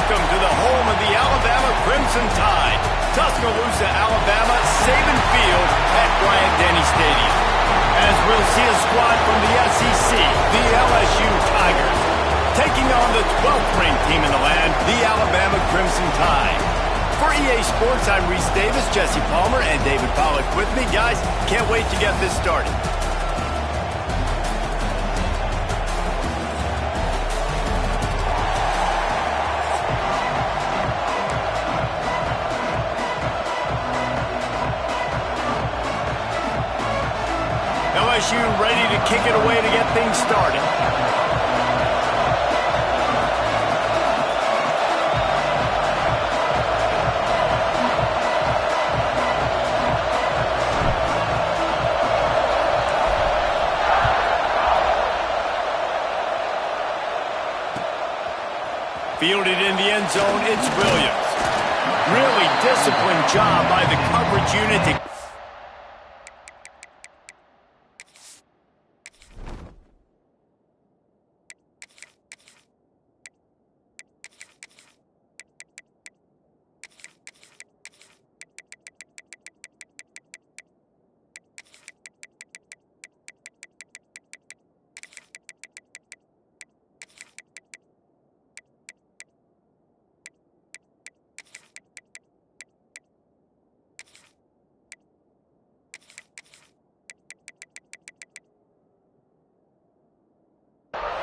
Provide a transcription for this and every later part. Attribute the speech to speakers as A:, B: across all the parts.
A: Welcome to the home of the Alabama Crimson Tide, Tuscaloosa, Alabama, Saban Field at Bryant-Denny Stadium. As we'll see a squad from the SEC, the LSU Tigers, taking on the 12th-ranked team in the land, the Alabama Crimson Tide. For EA Sports, I'm Reese Davis, Jesse Palmer, and David Pollack with me. Guys, can't wait to get this started. LSU ready to kick it away to get things started. Fielded in the end zone, it's Williams. Really disciplined job by the coverage unit to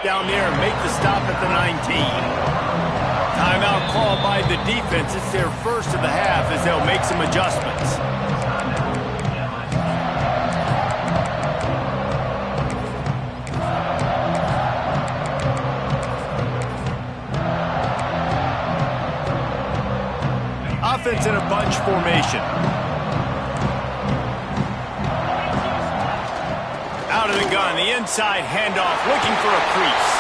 A: down there and make the stop at the 19. Timeout called by the defense. It's their first of the half as they'll make some adjustments. Offense in a bunch formation. Out of the gun, the inside handoff, looking for a crease.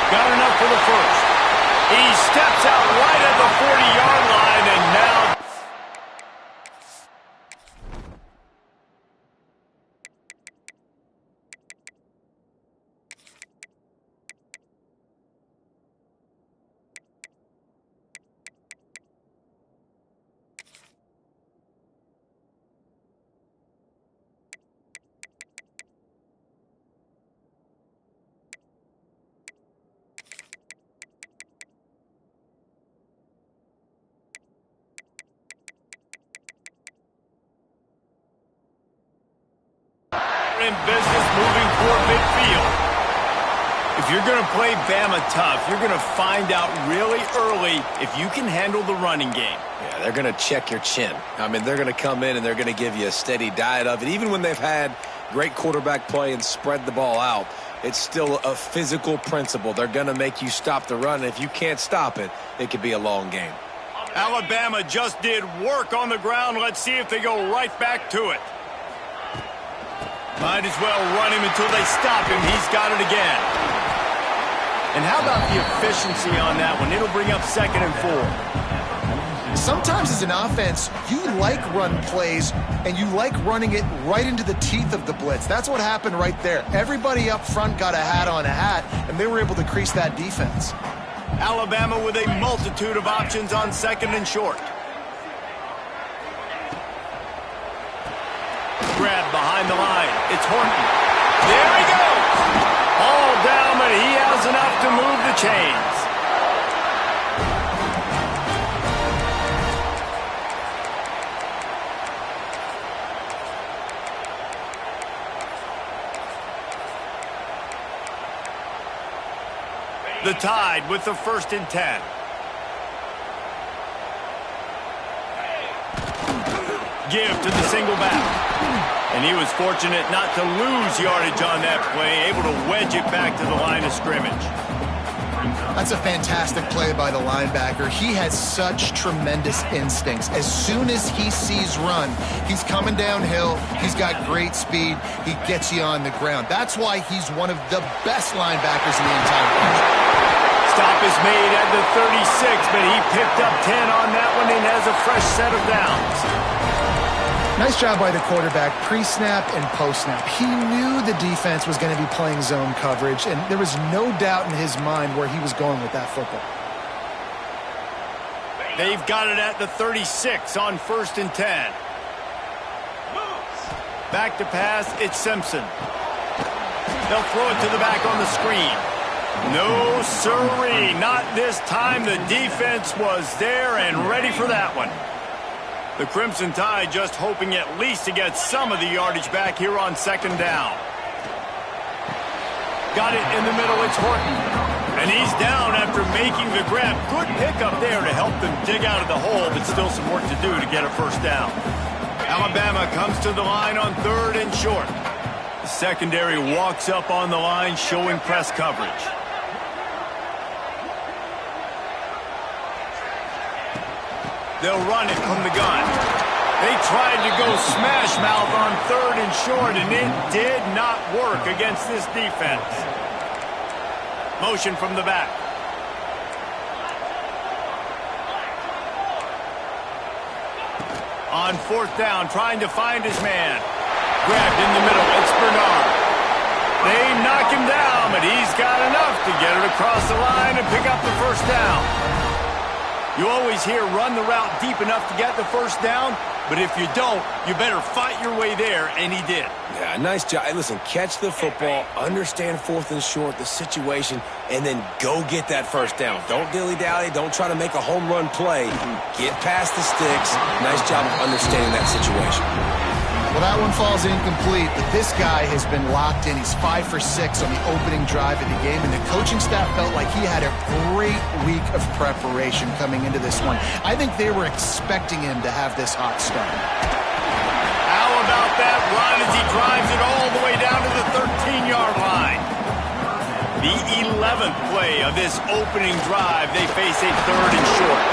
A: Got enough for the first. He steps out right at the 40-yard line, and now in business moving toward midfield. If you're going to play Bama tough, you're going to find out really early if you can handle the running game.
B: Yeah, they're going to check your chin. I mean, they're going to come in and they're going to give you a steady diet of it. Even when they've had great quarterback play and spread the ball out, it's still a physical principle. They're going to make you stop the run. And if you can't stop it, it could be a long game.
A: Alabama just did work on the ground. Let's see if they go right back to it. Might as well run him until they stop him. He's got it again. And how about the efficiency on that one? It'll bring up 2nd and 4.
C: Sometimes as an offense, you like run plays, and you like running it right into the teeth of the blitz. That's what happened right there. Everybody up front got a hat on a hat, and they were able to crease that defense.
A: Alabama with a multitude of options on 2nd and short. Grab behind the line. It's Horton. There he goes. All down, but he has enough to move the chains. The Tide with the 1st and 10. Give to the single back. And he was fortunate not to lose yardage on that play, able to wedge it back to the line of scrimmage.
C: That's a fantastic play by the linebacker. He has such tremendous instincts. As soon as he sees run, he's coming downhill. He's got great speed. He gets you on the ground. That's why he's one of the best linebackers in the entire country.
A: Stop is made at the 36, but he picked up 10 on that one and has a fresh set of downs.
C: Nice job by the quarterback, pre-snap and post-snap. He knew the defense was going to be playing zone coverage, and there was no doubt in his mind where he was going with that football.
A: They've got it at the 36 on 1st and 10. Back to pass, it's Simpson. They'll throw it to the back on the screen. No siree, not this time. The defense was there and ready for that one. The Crimson Tide just hoping at least to get some of the yardage back here on 2nd down. Got it in the middle, it's Horton. And he's down after making the grab. Good pickup there to help them dig out of the hole, but still some work to do to get a 1st down. Alabama comes to the line on 3rd and short. The secondary walks up on the line, showing press coverage. They'll run it from the gun. They tried to go smash mouth on 3rd and short, and it did not work against this defense. Motion from the back. On 4th down, trying to find his man. Grabbed in the middle, it's Bernard. They knock him down, but he's got enough to get it across the line and pick up the 1st down. You always hear run the route deep enough to get the 1st down, but if you don't, you better fight your way there, and he did.
B: Yeah, nice job. Hey, listen, catch the football, understand 4th and short, the situation, and then go get that 1st down. Don't dilly-dally. Don't try to make a home run play. Get past the sticks. Nice job of understanding that situation.
C: Well, that one falls incomplete, but this guy has been locked in. He's 5 for 6 on the opening drive of the game, and the coaching staff felt like he had a great week of preparation coming into this one. I think they were expecting him to have this hot start.
A: How about that run as he drives it all the way down to the 13-yard line? The 11th play of this opening drive, they face a 3rd and short.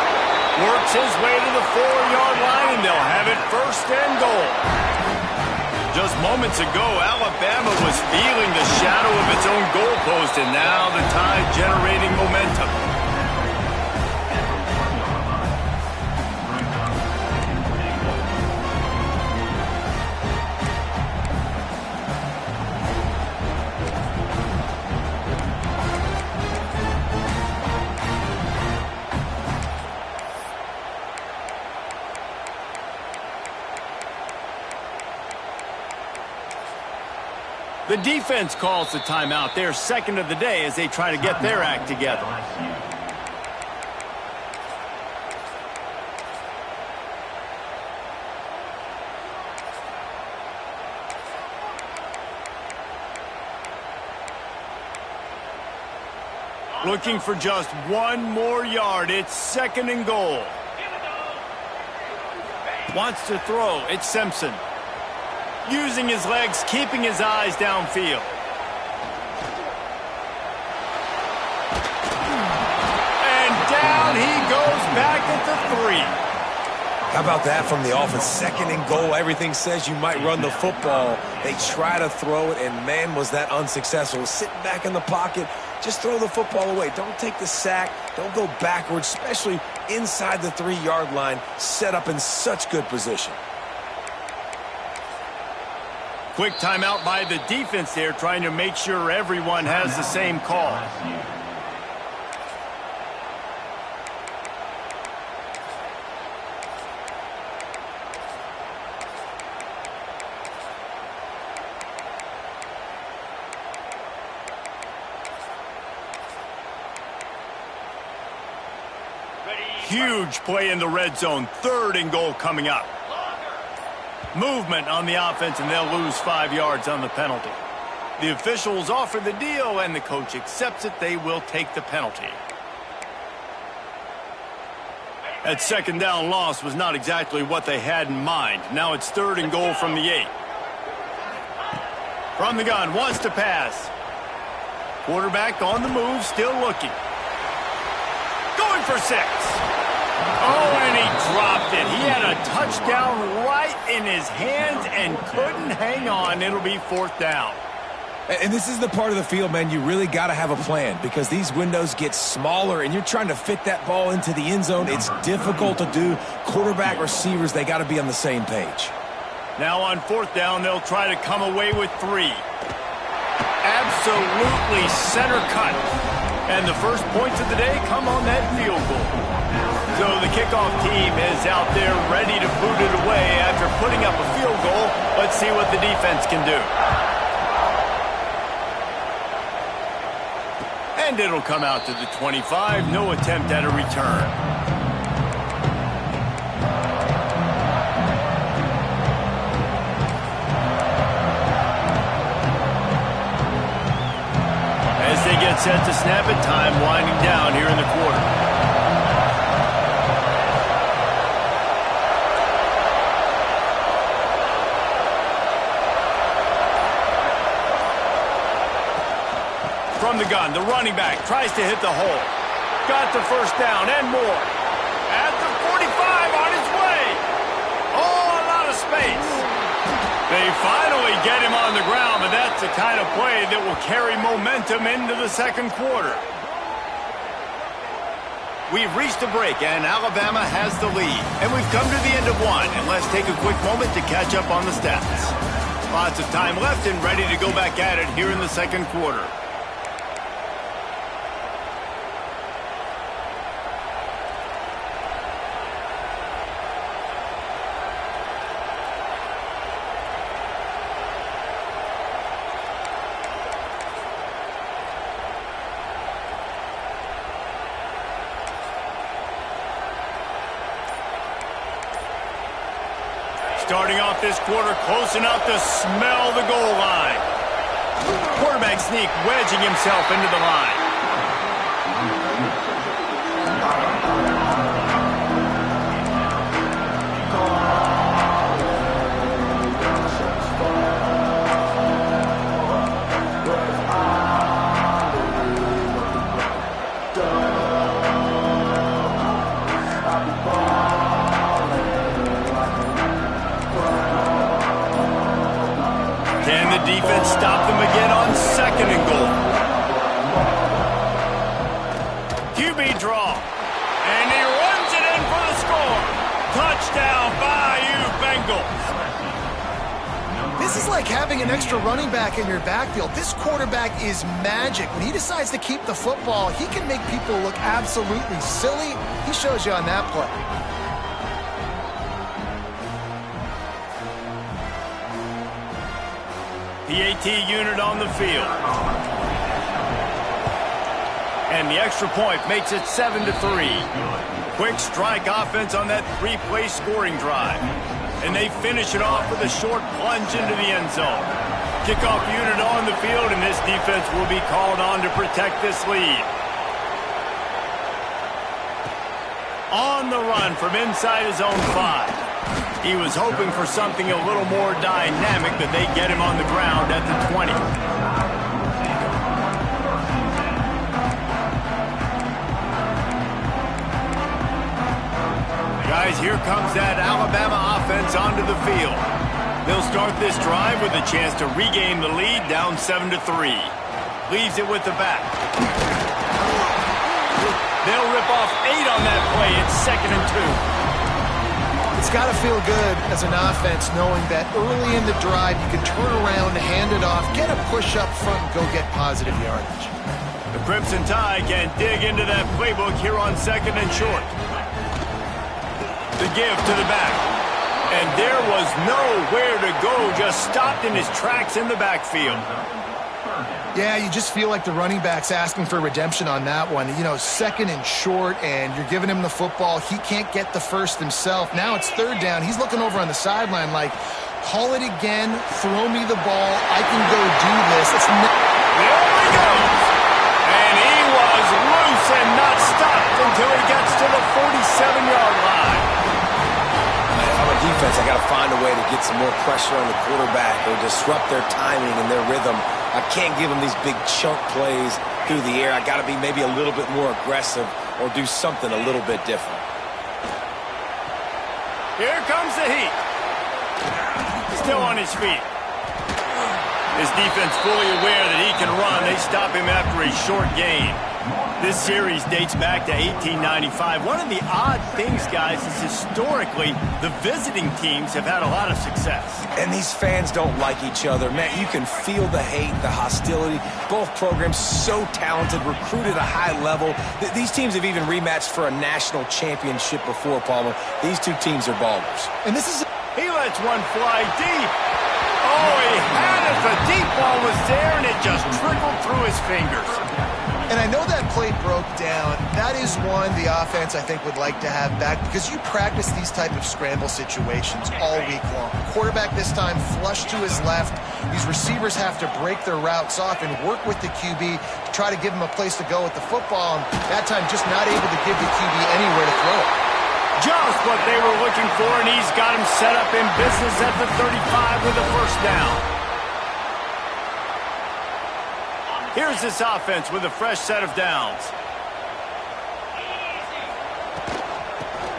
A: Works his way to the 4-yard line, and they'll have it 1st and goal. Just moments ago, Alabama was feeling the shadow of its own goalpost, and now the Tide generating momentum. The defense calls the timeout. Their 2nd of the day as they try to get their act together. Looking for just one more yard. It's 2nd and goal. Wants to throw. It's Simpson. Using his legs, keeping his eyes downfield. And down he goes back at the 3.
B: How about that from the offense? 2nd and goal. Everything says you might run the football. They try to throw it, and man, was that unsuccessful. Sitting back in the pocket, just throw the football away. Don't take the sack. Don't go backwards, especially inside the 3-yard line. Set up in such good position.
A: Quick timeout by the defense there, trying to make sure everyone has the same call. Huge play in the red zone. 3rd and goal coming up. Movement on the offense, and they'll lose 5 yards on the penalty. The officials offer the deal, and the coach accepts it. They will take the penalty. That 2nd down loss was not exactly what they had in mind. Now it's 3rd and goal from the 8. From the gun, wants to pass. Quarterback on the move, still looking. Going for 6. Oh, and he dropped it. He had a touchdown right in his hands and couldn't hang on. It'll be 4th down.
B: And this is the part of the field, man, you really got to have a plan because these windows get smaller and you're trying to fit that ball into the end zone. It's difficult to do. Quarterback, receivers, they got to be on the same page.
A: Now on 4th down, they'll try to come away with 3. Absolutely center cut. And the first points of the day come on that field goal. So the kickoff team is out there ready to boot it away after putting up a field goal. Let's see what the defense can do. And it'll come out to the 25. No attempt at a return. As they get set to snap it, time winding down here in the quarter. From the gun, the running back tries to hit the hole. Got the first down and more. At the 45 on his way. Oh, a lot of space. They finally get him on the ground, but that's the kind of play that will carry momentum into the second quarter. We've reached a break, and Alabama has the lead. And we've come to the end of one, and let's take a quick moment to catch up on the stats. Lots of time left and ready to go back at it here in the second quarter. Starting off this quarter close enough to smell the goal line. Quarterback sneak wedging himself into the line. Defense stopped them again on second and goal. QB draw. And he runs it in for the score. Touchdown, Bayou Bengals.
C: This is like having an extra running back in your backfield. This quarterback is magic. When he decides to keep the football, he can make people look absolutely silly. He shows you on that play.
A: PAT unit on the field. And the extra point makes it 7-3. Quick strike offense on that three-play scoring drive. And they finish it off with a short plunge into the end zone. Kickoff unit on the field, and this defense will be called on to protect this lead. On the run from inside his own 5. He was hoping for something a little more dynamic, but they get him on the ground at the 20. Guys, here comes that Alabama offense onto the field. They'll start this drive with a chance to regain the lead, down 7-3. Leaves it with the back. They'll rip off 8 on that play. It's 2nd and 2.
C: It's got to feel good as an offense knowing that early in the drive you can turn around, hand it off, get a push up front, and go get positive yardage.
A: The Crimson Tide can dig into that playbook here on 2nd and short. The give to the back. And there was nowhere to go, just stopped in his tracks in the backfield.
C: Yeah, you just feel like the running back's asking for redemption on that one. You know, 2nd and short, and you're giving him the football. He can't get the first himself. Now it's 3rd down. He's looking over on the sideline like, call it again, throw me the ball, I can go do this.
A: There he goes. And he was loose and not stopped until he gets to the 47-yard line.
B: If I'm a defense, I got to find a way to get some more pressure on the quarterback or disrupt their timing and their rhythm. I can't give them these big chunk plays through the air. I got to be maybe a little bit more aggressive or do something a little bit different.
A: Here comes the heat. Still on his feet. His defense fully aware that he can run. They stop him after a short gain. This series dates back to 1895. One of the odd things, guys, is historically the visiting teams have had a lot of success.
B: And these fans don't like each other. Man, you can feel the hate, the hostility. Both programs so talented, recruited at a high level. These teams have even rematched for a national championship before, Palmer. These two teams are ballers.
C: And this is...
A: He lets one fly deep. Oh, he had it. The deep ball was there, and it just trickled through his fingers.
C: And I know that play broke down. That is one the offense, I think, would like to have back because you practice these type of scramble situations all week long. Quarterback this time flush to his left. These receivers have to break their routes off and work with the QB to try to give him a place to go with the football. And that time just not able to give the QB anywhere to throw it.
A: Just what they were looking for, and he's got him set up in business at the 35 with a first down. Here's this offense with a fresh set of downs.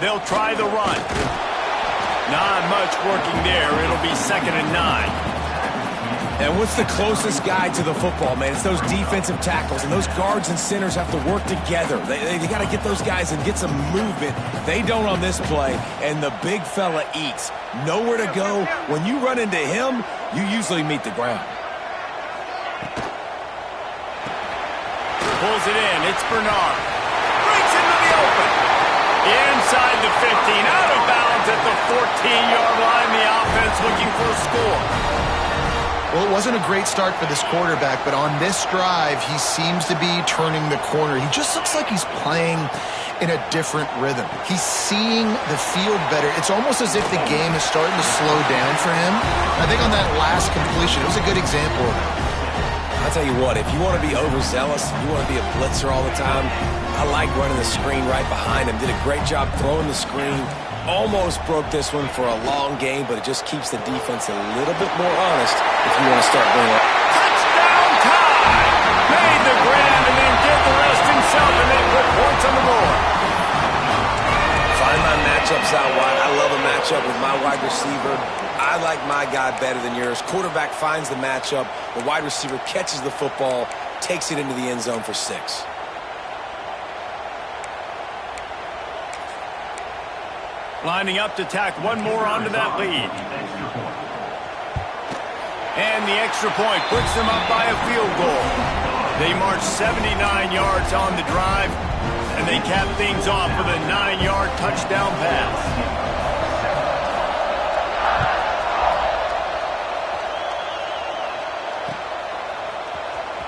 A: They'll try the run. Not much working there. It'll be 2nd and 9.
B: And what's the closest guy to the football, man? It's those defensive tackles, and those guards and centers have to work together. They got to get those guys and get some movement. They don't on this play, and the big fella eats. Nowhere to go. When you run into him, you usually meet the ground.
A: Pulls it in. It's Bernard. Breaks into the open. Inside the 15. Out of bounds at the 14-yard line. The offense looking for a score.
C: Well, it wasn't a great start for this quarterback, but on this drive, he seems to be turning the corner. He just looks like he's playing in a different rhythm. He's seeing the field better. It's almost as if the game is starting to slow down for him. I think on that last completion, it was a good example of that.
B: I'll tell you what, if you want to be overzealous, you want to be a blitzer all the time, I like running the screen right behind him. Did a great job throwing the screen. Almost broke this one for a long game, but it just keeps the defense a little bit more honest if you want to start bringing it.
A: Touchdown time! Made the grab and then did the rest himself, and they put points on the board.
B: Find my matchups out wide. I love a matchup with my wide receiver. I like my guy better than yours. Quarterback finds the matchup. The wide receiver catches the football, takes it into the end zone for 6.
A: Lining up to tack one more onto that lead. And the extra point puts them up by a field goal. They march 79 yards on the drive, and they cap things off with a 9-yard touchdown pass.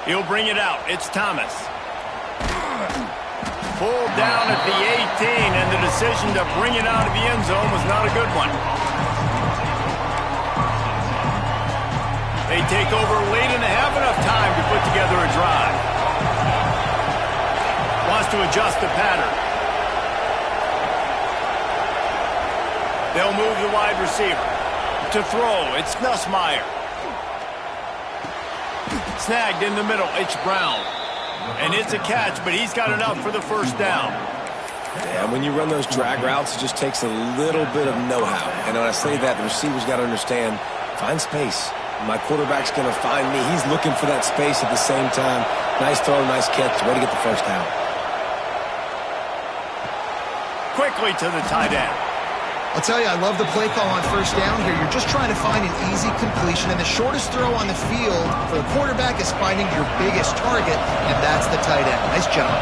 A: He'll bring it out. It's Thomas. Pulled down at the 18, and the decision to bring it out of the end zone was not a good one. They take over late and have enough time to put together a drive. Wants to adjust the pattern. They'll move the wide receiver. To throw, it's Nussmeier. Snagged in the middle, it's Brown. And it's a catch, but he's got enough for the first down.
B: Yeah, when you run those drag routes, it just takes a little bit of know-how. And when I say that, the receiver's got to understand, find space. My quarterback's going to find me. He's looking for that space at the same time. Nice throw, nice catch. Way to get the first down.
A: Quickly to the tight end.
C: I'll tell you, I love the play call on first down here. You're just trying to find an easy completion, and the shortest throw on the field for the quarterback is finding your biggest target, and that's the tight end. Nice job.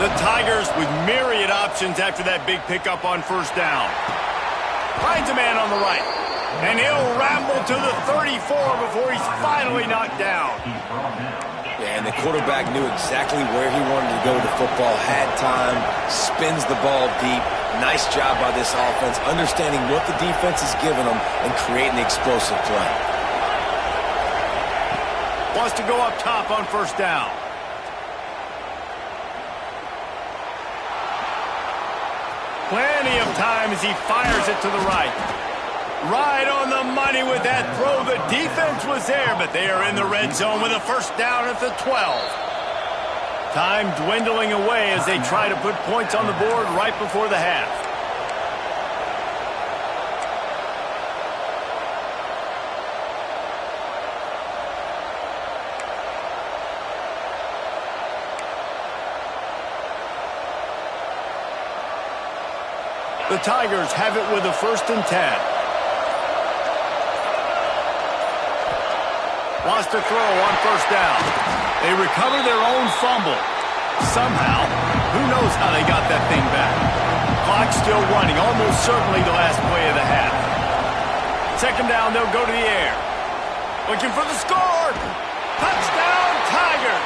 A: The Tigers with myriad options after that big pickup on first down. Finds a man on the right, and he'll ramble to the 34 before he's finally knocked down.
B: Yeah, and the quarterback knew exactly where he wanted to go with the football, had time, spins the ball deep. Nice job by this offense, understanding what the defense is giving them and creating the explosive play.
A: Wants to go up top on first down. Plenty of time as he fires it to the right. Right on the money with that throw. The defense was there, but they are in the red zone with a first down at the 12. Time dwindling away as they try to put points on the board right before the half. The Tigers have it with a 1st and 10. Wants to throw on 1st down. They recover their own fumble. Somehow, who knows how they got that thing back. Clock still running, almost certainly the last play of the half. 2nd down, they'll go to the air. Looking for the score. Touchdown, Tigers.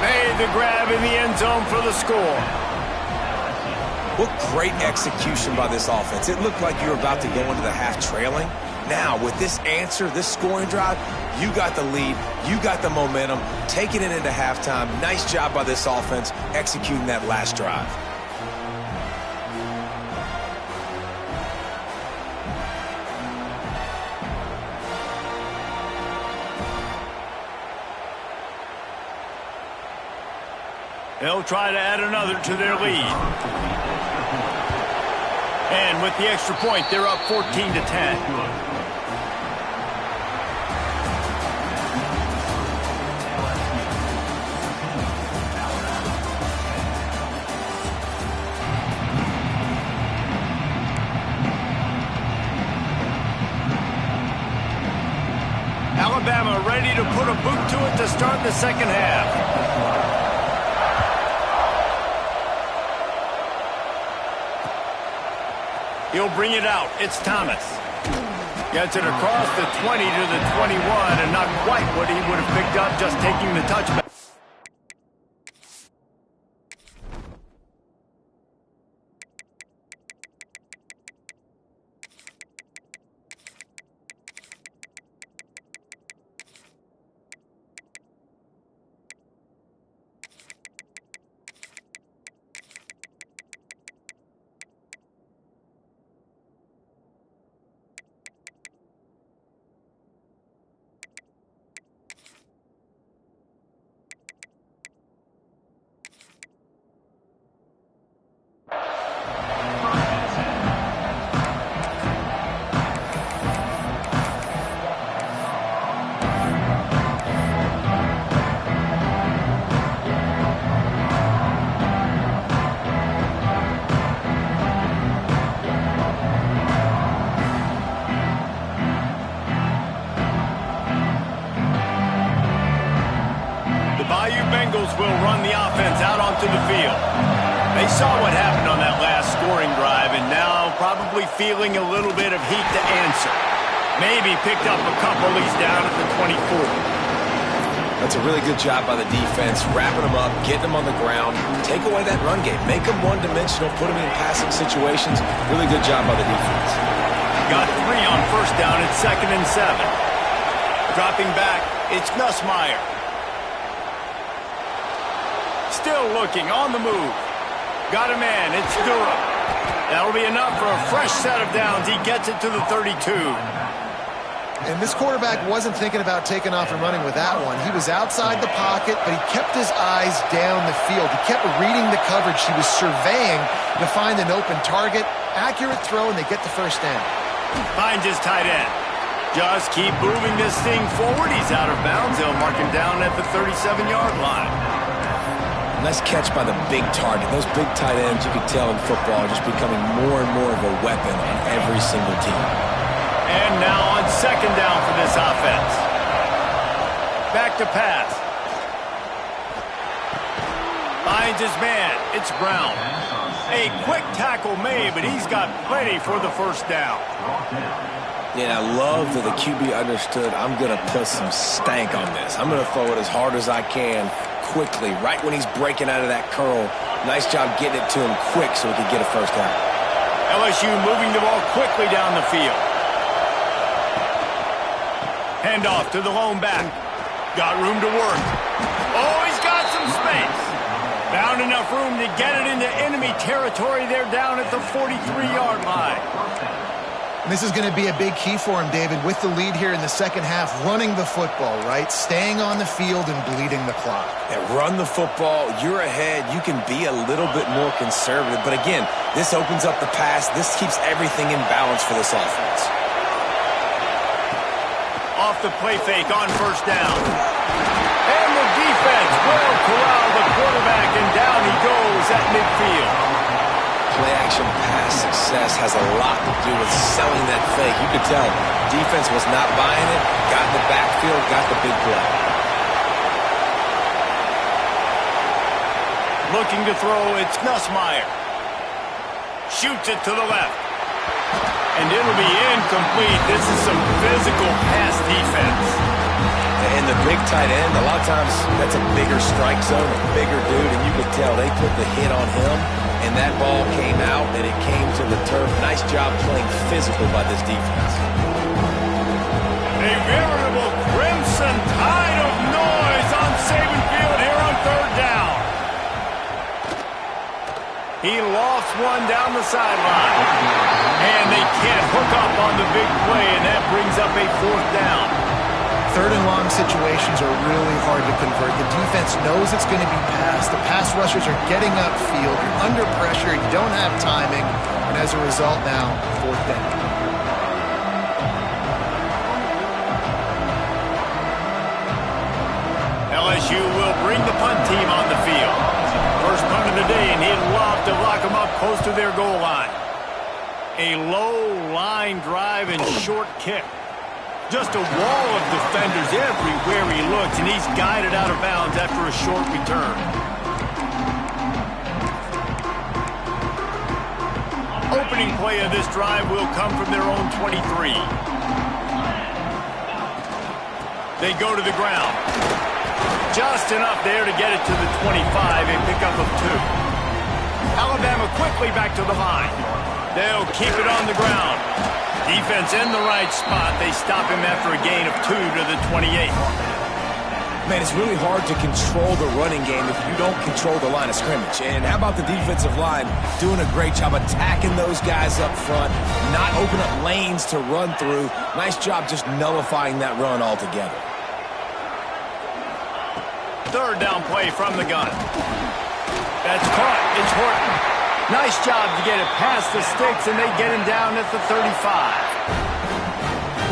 A: Made the grab in the end zone for the score.
B: What great execution by this offense. It looked like you were about to go into the half trailing. Now, with this answer, this scoring drive, you got the lead, you got the momentum, taking it into halftime. Nice job by this offense executing that last drive.
A: They'll try to add another to their lead. And with the extra point, they're up 14-10. Alabama ready to put a boot to it to start the 2nd half. He'll bring it out. It's Thomas. Gets it across the 20 to the 21, and not quite what he would have picked up just taking the touchback. Will run the offense out onto the field. They saw what happened on that last scoring drive and now probably feeling a little bit of heat to answer. Maybe picked up a couple. He's down at the 24.
B: That's a really good job by the defense, wrapping them up, getting them on the ground, take away that run game, make them one-dimensional, put them in passing situations. Really good job by the defense.
A: Got 3 on 1st down at 2nd and 7. Dropping back, it's Nussmeier. Still looking, on the move. Got a man, it's Durham. That'll be enough for a fresh set of downs. He gets it to the 32.
C: And this quarterback wasn't thinking about taking off and running with that one. He was outside the pocket, but he kept his eyes down the field. He kept reading the coverage. He was surveying to find an open target. Accurate throw, and they get the 1st down.
A: Finds his tight end. Just keep moving this thing forward. He's out of bounds. They'll mark him down at the 37-yard line.
B: Nice catch by the big target. Those big tight ends, you can tell in football, are just becoming more and more of a weapon on every single team.
A: And now on 2nd down for this offense. Back to pass. Finds his man. It's Brown. A quick tackle made, but he's got plenty for the 1st down.
B: Yeah, I love that the QB understood I'm going to put some stank on this. I'm going to throw it as hard as I can quickly, right when he's breaking out of that curl. Nice job getting it to him quick so he could get a 1st down.
A: LSU moving the ball quickly down the field. Handoff to the lone back. Got room to work. Oh, he's got some space. Found enough room to get it into enemy territory. They're down at the 43-yard line.
C: This is going to be a big key for him, David, with the lead here in the 2nd half, running the football, right? Staying on the field and bleeding the clock.
B: Yeah, run the football. You're ahead. You can be a little bit more conservative. But again, this opens up the pass. This keeps everything in balance for this offense.
A: Off the play fake on 1st down. And the defense will corral the quarterback, and down he goes at midfield.
B: Play action pass success has a lot to do with selling that fake. You could tell defense was not buying it, got in the backfield, got the big play.
A: Looking to throw, it's Nussmeier. Shoots it to the left. And it'll be incomplete. This is some physical pass defense.
B: And the big tight end, a lot of times that's a bigger strike zone, a bigger dude, and you could tell they put the hit on him, and that ball came out, and it came to the turf. Nice job playing physical by this defense.
A: A veritable crimson tide of noise on Saban Field here on third down. He lost one down the sideline. And they can't hook up on the big play, and that brings up a fourth down.
C: Third and long situations are really hard to convert. The defense knows it's going to be passed. The pass rushers are getting upfield. You're under pressure. You don't have timing. And as a result now, fourth down.
A: LSU will bring the punt team on the field. First punt of the day, and he'd love to lock them up close to their goal line. A low line drive and short kick. Just a wall of defenders everywhere he looks, and he's guided out of bounds after a short return. Opening play of this drive will come from their own 23. They go to the ground. Just enough there to get it to the 25, a pickup of 2. Alabama quickly back to the line. They'll keep it on the ground. Defense in the right spot. They stop him after a gain of 2 to the 28.
B: Man, it's really hard to control the running game if you don't control the line of scrimmage. And how about the defensive line doing a great job attacking those guys up front, not open up lanes to run through. Nice job just nullifying that run altogether.
A: Third down play from the gun. That's caught. It's Horton. Nice job to get it past the sticks, and they get him down at the 35.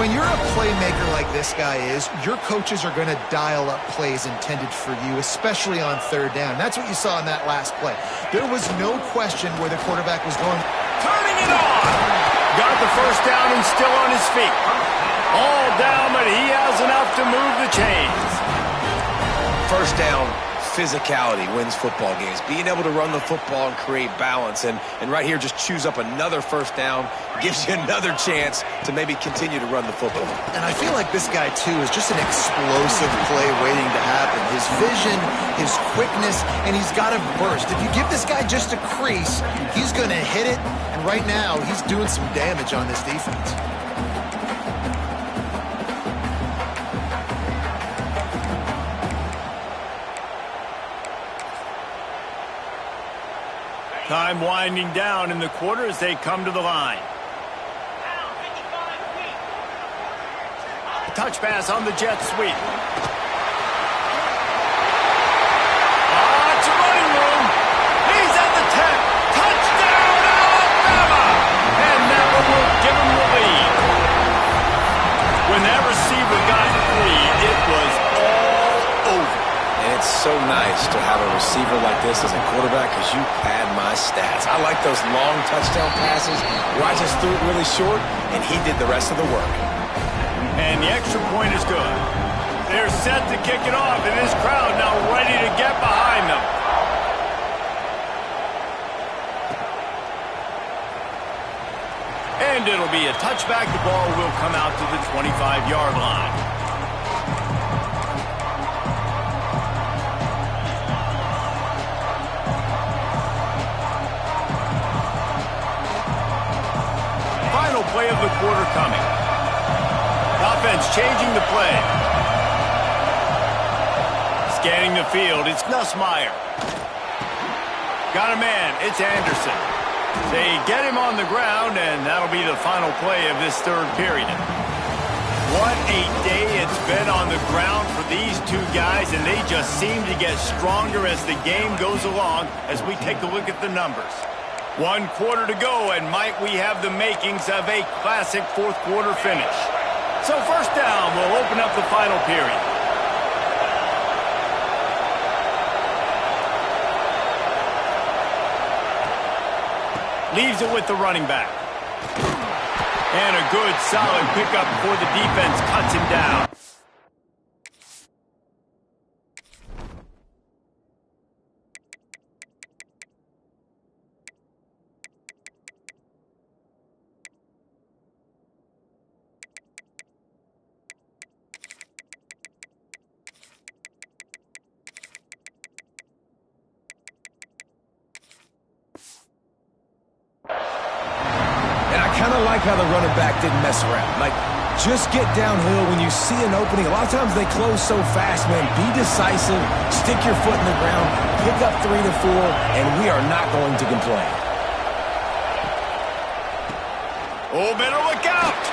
C: When you're a playmaker like this guy is, your coaches are going to dial up plays intended for you, especially on third down. That's what you saw in that last play. There was no question where the quarterback was going.
A: Turning it on. Got the first down and still on his feet. All down, but he has enough to move the chains.
B: First down, physicality wins football games. Being able to run the football and create balance. And right here, just choose up another first down. Gives you another chance to maybe continue to run the football.
C: And I feel like this guy, too, is just an explosive play waiting to happen. His vision, his quickness, and he's got a burst. If you give this guy just a crease, he's going to hit it. And right now, he's doing some damage on this defense.
A: Time winding down in the quarter as they come to the line. Touch pass on the jet sweep. It's a running room. He's at the 10. Touchdown, Alabama! And that one will give him the lead. When that receiver got free, it was all over.
B: And it's so nice to have a receiver like this as a quarterback because you pad my stats. I like those long touchdown passes where I just threw it really short and he did the rest of the work.
A: And the extra point is good. They're set to kick it off, and this crowd now ready to get behind them. And it'll be a touchback. The ball will come out to the 25-yard line. Final play of the quarter coming. Offense changing the play. Scanning the field, it's Nussmeier. Got a man, it's Anderson. They get him on the ground, and that'll be the final play of this third period. What a day it's been on the ground for these two guys, and they just seem to get stronger as the game goes along as we take a look at the numbers. 1 quarter to go, and might we have the makings of a classic fourth quarter finish. So first down will open up the final period. Leaves it with the running back. And a good, solid pickup before the defense cuts him down.
B: Kind of like how the running back didn't mess around. Like, just get downhill when you see an opening. A lot of times they close so fast, man. Be decisive, stick your foot in the ground, pick up 3 to 4, and we are not going to complain.
A: Oh, better look out!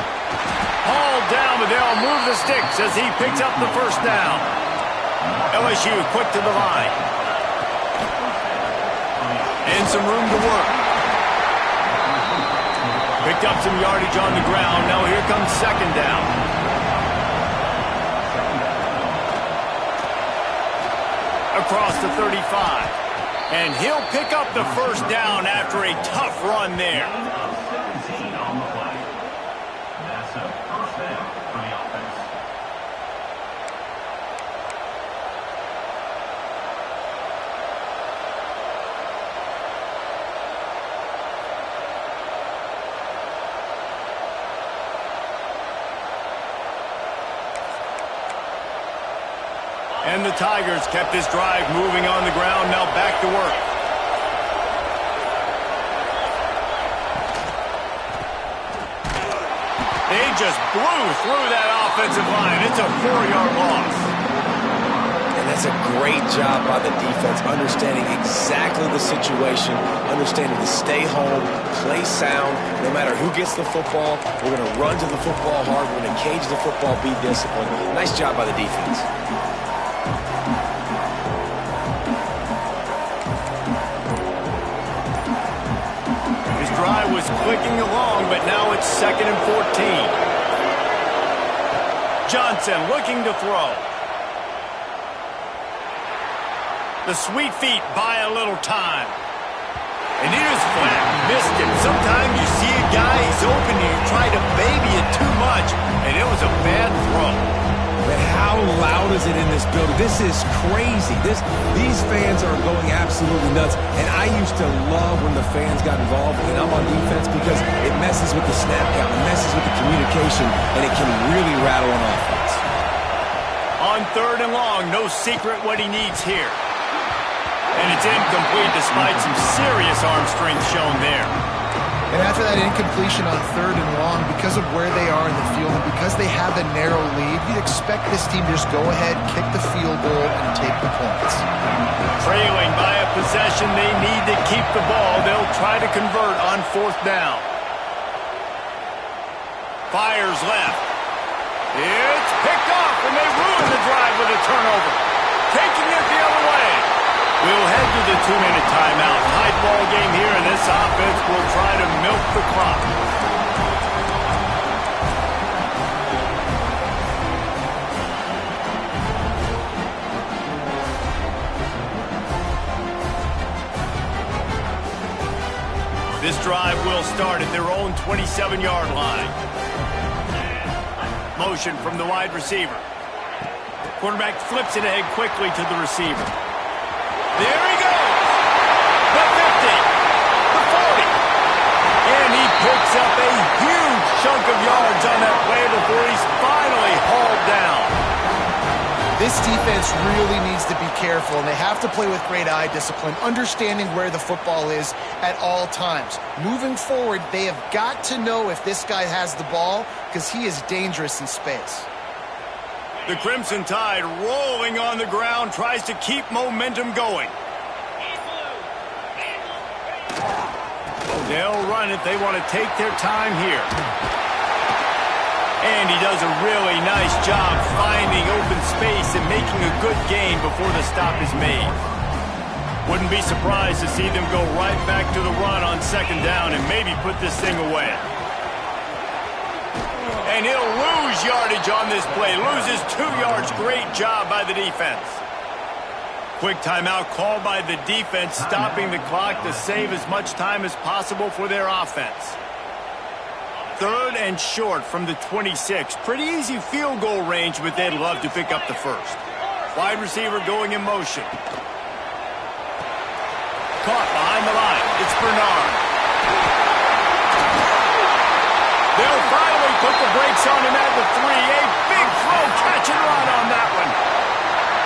A: Hauled down, but they'll move the sticks as he picks up the first down. LSU quick to the line. And some room to work. Picked up some yardage on the ground. Now here comes second down. Across the 35. And he'll pick up the first down after a tough run there. And the Tigers kept this drive moving on the ground. Now back to work. They just blew through that offensive line. It's a 4-yard loss.
B: And that's a great job by the defense, understanding exactly the situation, understanding to stay home, play sound. No matter who gets the football, we're going to run to the football hard. We're going to cage the football, be disciplined. Nice job by the defense.
A: Drive was clicking along, but now it's 2nd and 14. Johnson looking to throw. The sweet feet buy a little time. And he was flat, missed it. Sometimes you see a guy, he's open, and you try to baby it too much, and it was a bad throw.
B: But how loud is it in this building? This is crazy. These fans are going absolutely nuts. And I used to love when the fans got involved, and I'm on defense because it messes with the snap count, it messes with the communication, and it can really rattle an offense.
A: On 3rd and long, no secret what he needs here. And it's incomplete despite some serious arm strength shown there.
C: And after that incompletion on 3rd and long, because of where they are in the field and because they have a narrow lead, you'd expect this team to just go ahead, kick the field goal, and take the points.
A: Trailing by a possession, they need to keep the ball. They'll try to convert on 4th down. Fires left. It's picked off, and they ruin the drive with a turnover. Taking it the other way. We'll head to the 2-minute timeout. High ball game here, and this offense will try to milk the clock. This drive will start at their own 27-yard line. Motion from the wide receiver. Quarterback flips it ahead quickly to the receiver. There he goes. The 50. The 40. And he picks up a huge chunk of yards on that play before he's finally hauled down.
C: This defense really needs to be careful, and they have to play with great eye discipline, understanding where the football is at all times. Moving forward, they have got to know if this guy has the ball because he is dangerous in space.
A: The Crimson Tide rolling on the ground, tries to keep momentum going. They'll run it. They want to take their time here. And he does a really nice job finding open space and making a good gain before the stop is made. Wouldn't be surprised to see them go right back to the run on 2nd down and maybe put this thing away. And he'll lose yardage on this play. Loses 2 yards. Great job by the defense. Quick timeout called by the defense, stopping the clock to save as much time as possible for their offense. 3rd and short from the 26. Pretty easy field goal range, but they'd love to pick up the first. Wide receiver going in motion. Caught behind the line. It's Bernard. They'll finally put the brakes on him at the 3. A big throw, catch and run on that one.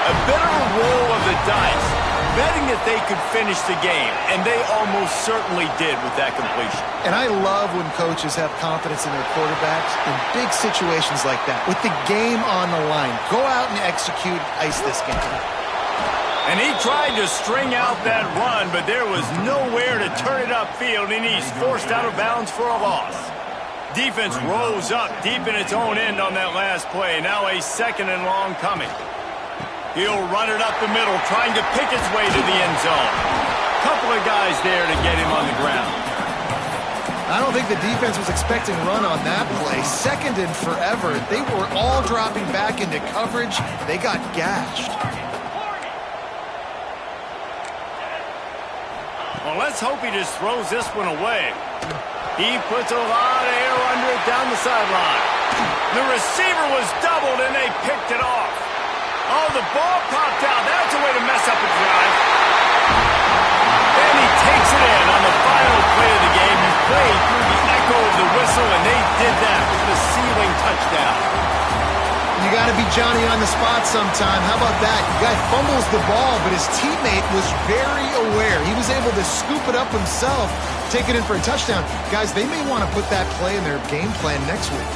A: A bit of a roll of the dice, betting that they could finish the game, and they almost certainly did with that completion.
C: And I love when coaches have confidence in their quarterbacks in big situations like that. With the game on the line, go out and execute, ice this game.
A: And he tried to string out that run, but there was nowhere to turn it upfield, and he's forced out of bounds for a loss. Defense rolls up deep in its own end on that last play. Now a 2nd and long coming. He'll run it up the middle, trying to pick his way to the end zone. Couple of guys there to get him on the ground.
C: I don't think the defense was expecting a run on that play. 2nd and forever. They were all dropping back into coverage. They got gashed.
A: Well, let's hope he just throws this one away. He puts a lot of air under it down the sideline. The receiver was doubled, and they picked it off. Oh, the ball popped out. That's a way to mess up a drive. And he takes it in on the final play of the game. He played through the echo of the whistle, and they did that with the ceiling touchdown.
C: You got to be Johnny on the spot sometime. How about that? The guy fumbles the ball, but his teammate was very aware. He was able to scoop it up himself, take it in for a touchdown. Guys, they may want to put that play in their game plan next week.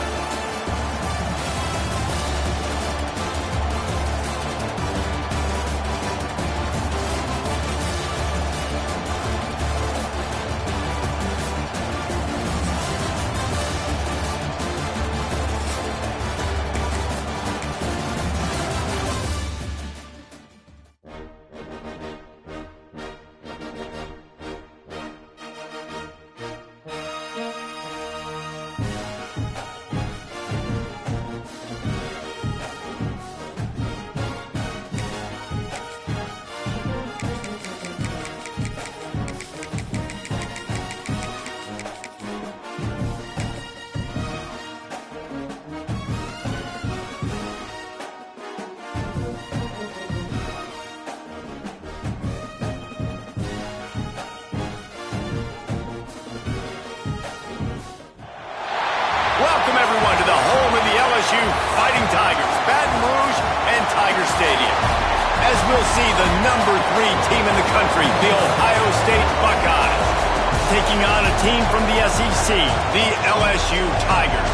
A: Welcome, everyone, to the home of the LSU Fighting Tigers, Baton Rouge and Tiger Stadium. As we'll see, the number 3 team in the country, the Ohio State Buckeyes, taking on a team from the SEC, the LSU Tigers.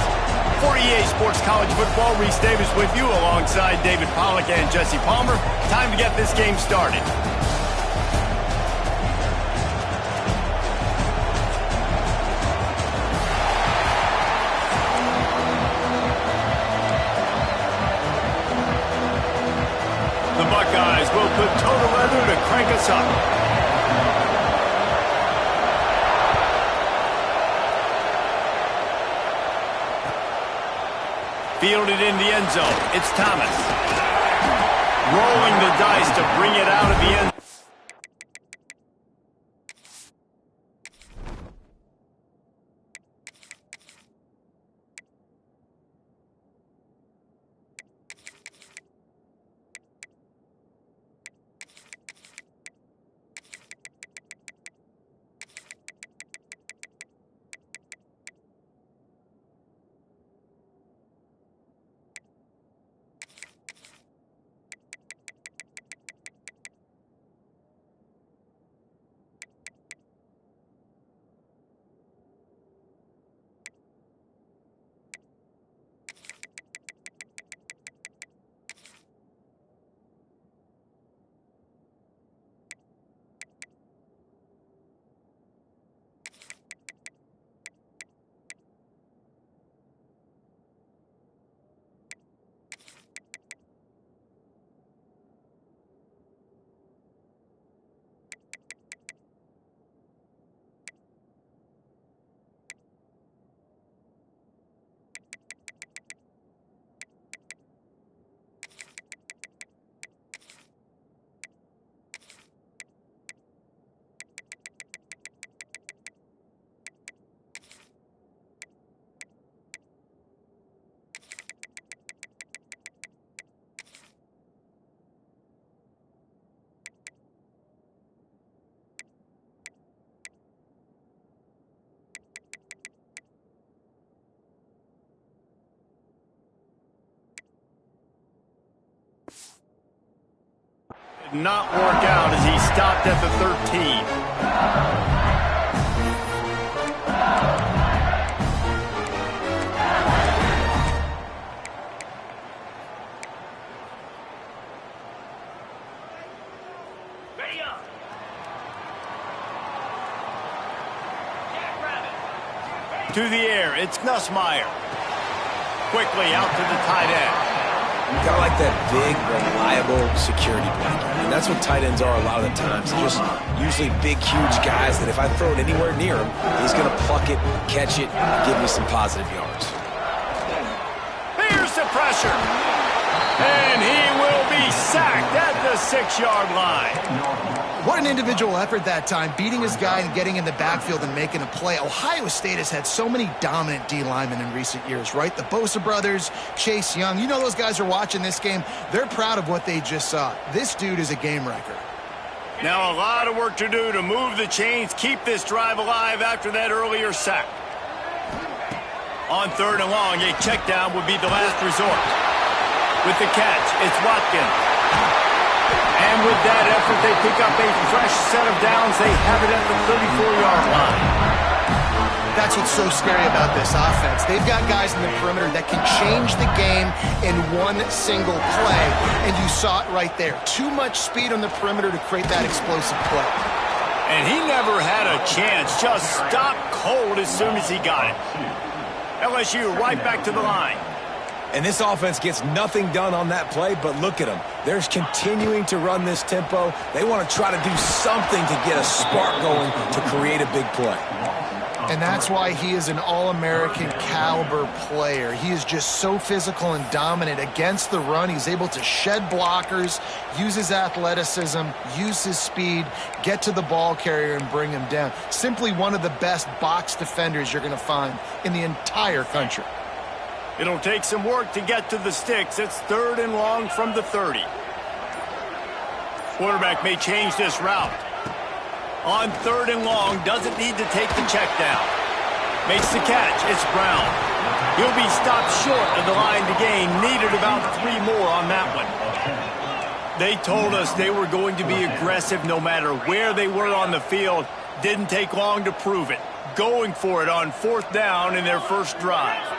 A: For EA Sports College Football, Reese Davis with you alongside David Pollack and Jesse Palmer. Time to get this game started. The Buckeyes will put total leather to crank us up. Fielded in the end zone. It's Thomas. Rolling the dice to bring it out of the end. Did not work out as he stopped at the 13. To the air, it's Nussmeier. Quickly out to the tight end.
B: You gotta like that big, reliable security blanket. And that's what tight ends are a lot of the times. They're just usually big, huge guys that if I throw it anywhere near him, he's gonna pluck it, catch it, and give me some positive yards.
A: Here's the pressure. And he will be sacked at the 6-yard line.
C: What an individual effort that time, beating his guy and getting in the backfield and making a play. Ohio State has had so many dominant D linemen in recent years, right? The Bosa brothers, Chase Young. You know those guys are watching this game. They're proud of what they just saw. This dude is a game wrecker.
A: Now a lot of work to do to move the chains, keep this drive alive after that earlier sack. On 3rd and long, a check down would be the last resort. With the catch, it's Watkins. And with that effort, they pick up a fresh set of downs. They have it at the 34-yard line.
C: That's what's so scary about this offense. They've got guys in the perimeter that can change the game in one single play, and you saw it right there. Too much speed on the perimeter to create that explosive play.
A: And he never had a chance. Just stopped cold as soon as he got it. LSU right back to the line.
B: And this offense gets nothing done on that play, but look at them. They're continuing to run this tempo. They want to try to do something to get a spark going to create a big play.
C: And that's why he is an All-American caliber player. He is just so physical and dominant against the run. He's able to shed blockers, use his athleticism, use his speed, get to the ball carrier and bring him down. Simply one of the best box defenders you're going to find in the entire country.
A: It'll take some work to get to the sticks. It's 3rd and long from the 30. Quarterback may change this route. On 3rd and long, doesn't need to take the check down. Makes the catch. It's Brown. He'll be stopped short of the line to gain. Needed about 3 more on that one. They told us they were going to be aggressive no matter where they were on the field. Didn't take long to prove it. Going for it on 4th down in their first drive.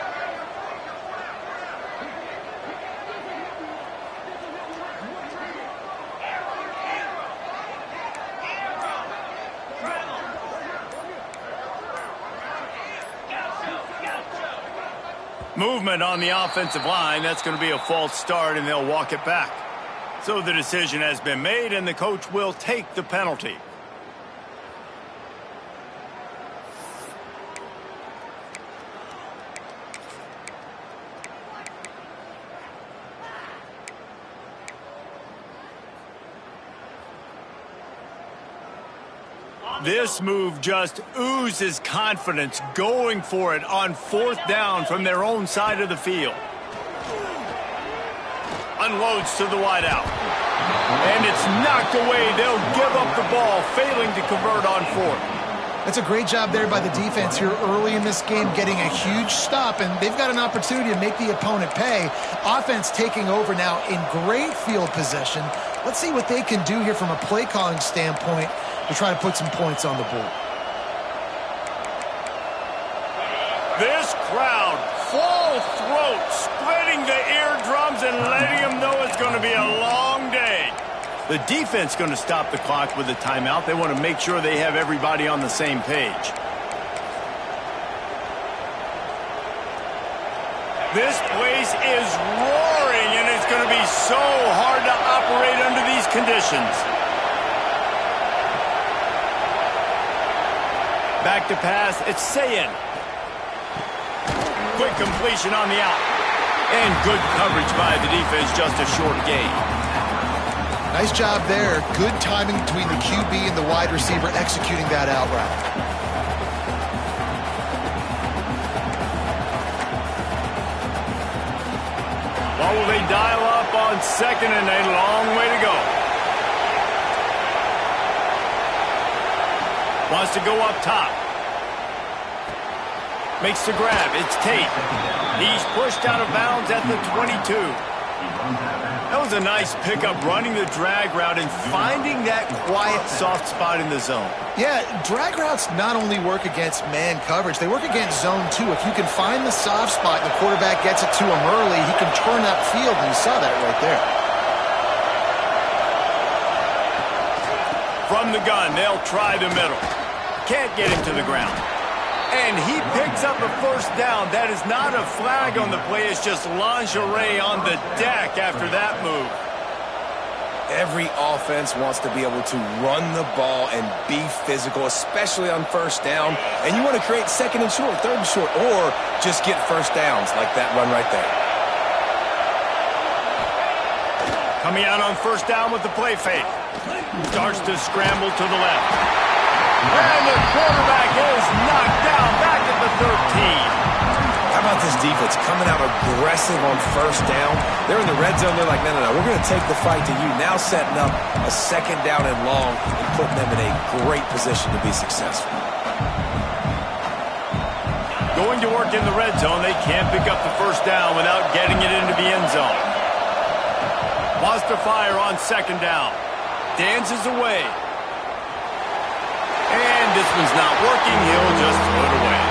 A: Movement on the offensive line. That's going to be a false start, and they'll walk it back. So the decision has been made, and the coach will take the penalty. This move just oozes confidence, going for it on 4th down from their own side of the field. Unloads to the wideout. And it's knocked away. They'll give up the ball, failing to convert on 4th.
C: That's a great job there by the defense here early in this game, getting a huge stop, and they've got an opportunity to make the opponent pay. Offense taking over now in great field possession. Let's see what they can do here from a play calling standpoint to try to put some points on the board.
A: This crowd, full throat, splitting the eardrums and letting them know it's going to be a long day. The defense going to stop the clock with a timeout. They want to make sure they have everybody on the same page. This place is roaring, and it's going to be so hard to operate under these conditions. Back to pass, it's Sayin. Quick completion on the out. And good coverage by the defense, just a short gain.
C: Nice job there. Good timing between the QB and the wide receiver executing that out route.
A: Well, will they dial up on 2nd and a long way to go? Wants to go up top. Makes the grab. It's Tate. He's pushed out of bounds at the 22. That was a nice pickup, running the drag route and finding that quiet, soft spot in the zone.
C: Yeah, drag routes not only work against man coverage, they work against zone too. If you can find the soft spot and the quarterback gets it to him early, he can turn that field, and you saw that right there.
A: From the gun, they'll try the middle. Can't get him to the ground. And he picks up a first down. That is not a flag on the play. It's just lingerie on the deck after that move.
B: Every offense wants to be able to run the ball and be physical, especially on first down. And you want to create second and short, third and short, or just get first downs like that run right there.
A: Coming out on first down with the play fake. Starts to scramble to the left. And the quarterback is knocked down back at the 13.
B: How about this defense coming out aggressive on first down? They're in the red zone. They're like, no, we're going to take the fight to you. Now setting up a second down and long and putting them in a great position to be successful.
A: Going to work in the red zone. They can't pick up the first down without getting it into the end zone. Wants to fire on second down. Dances away. And this one's not working. He'll just throw it away.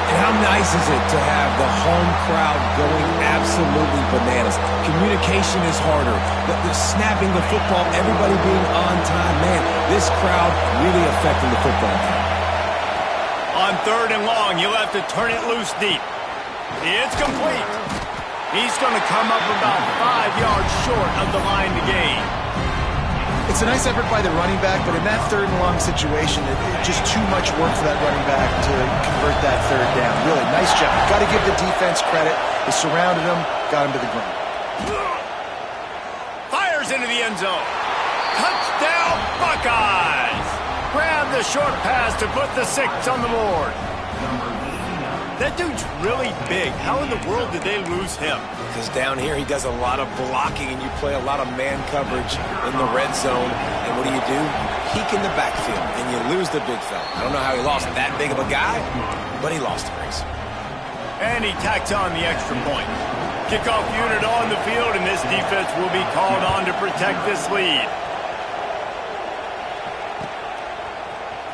B: And how nice is it to have the home crowd going absolutely bananas? Communication is harder. The snapping the football, everybody being on time. Man, this crowd really affecting the football game.
A: On third and long, you'll have to turn it loose deep. It's complete. He's going to come up about 5 yards short of the line to gain.
C: It's a nice effort by the running back, but in that third and long situation, it's just too much work for that running back to convert that third down. Really, nice job. Got to give the defense credit. They surrounded him, got him to the ground.
A: Fires into the end zone. Touchdown, Buckeyes! Grab the short pass to put the 6 on the board. That dude's really big. How in the world did they lose him?
B: Because down here he does a lot of blocking and you play a lot of man coverage in the red zone. And what do? Peek in the backfield and you lose the big fella. I don't know how he lost that big of a guy, but he lost the race.
A: And he tacks on the extra point. Kickoff unit on the field, and this defense will be called on to protect this lead.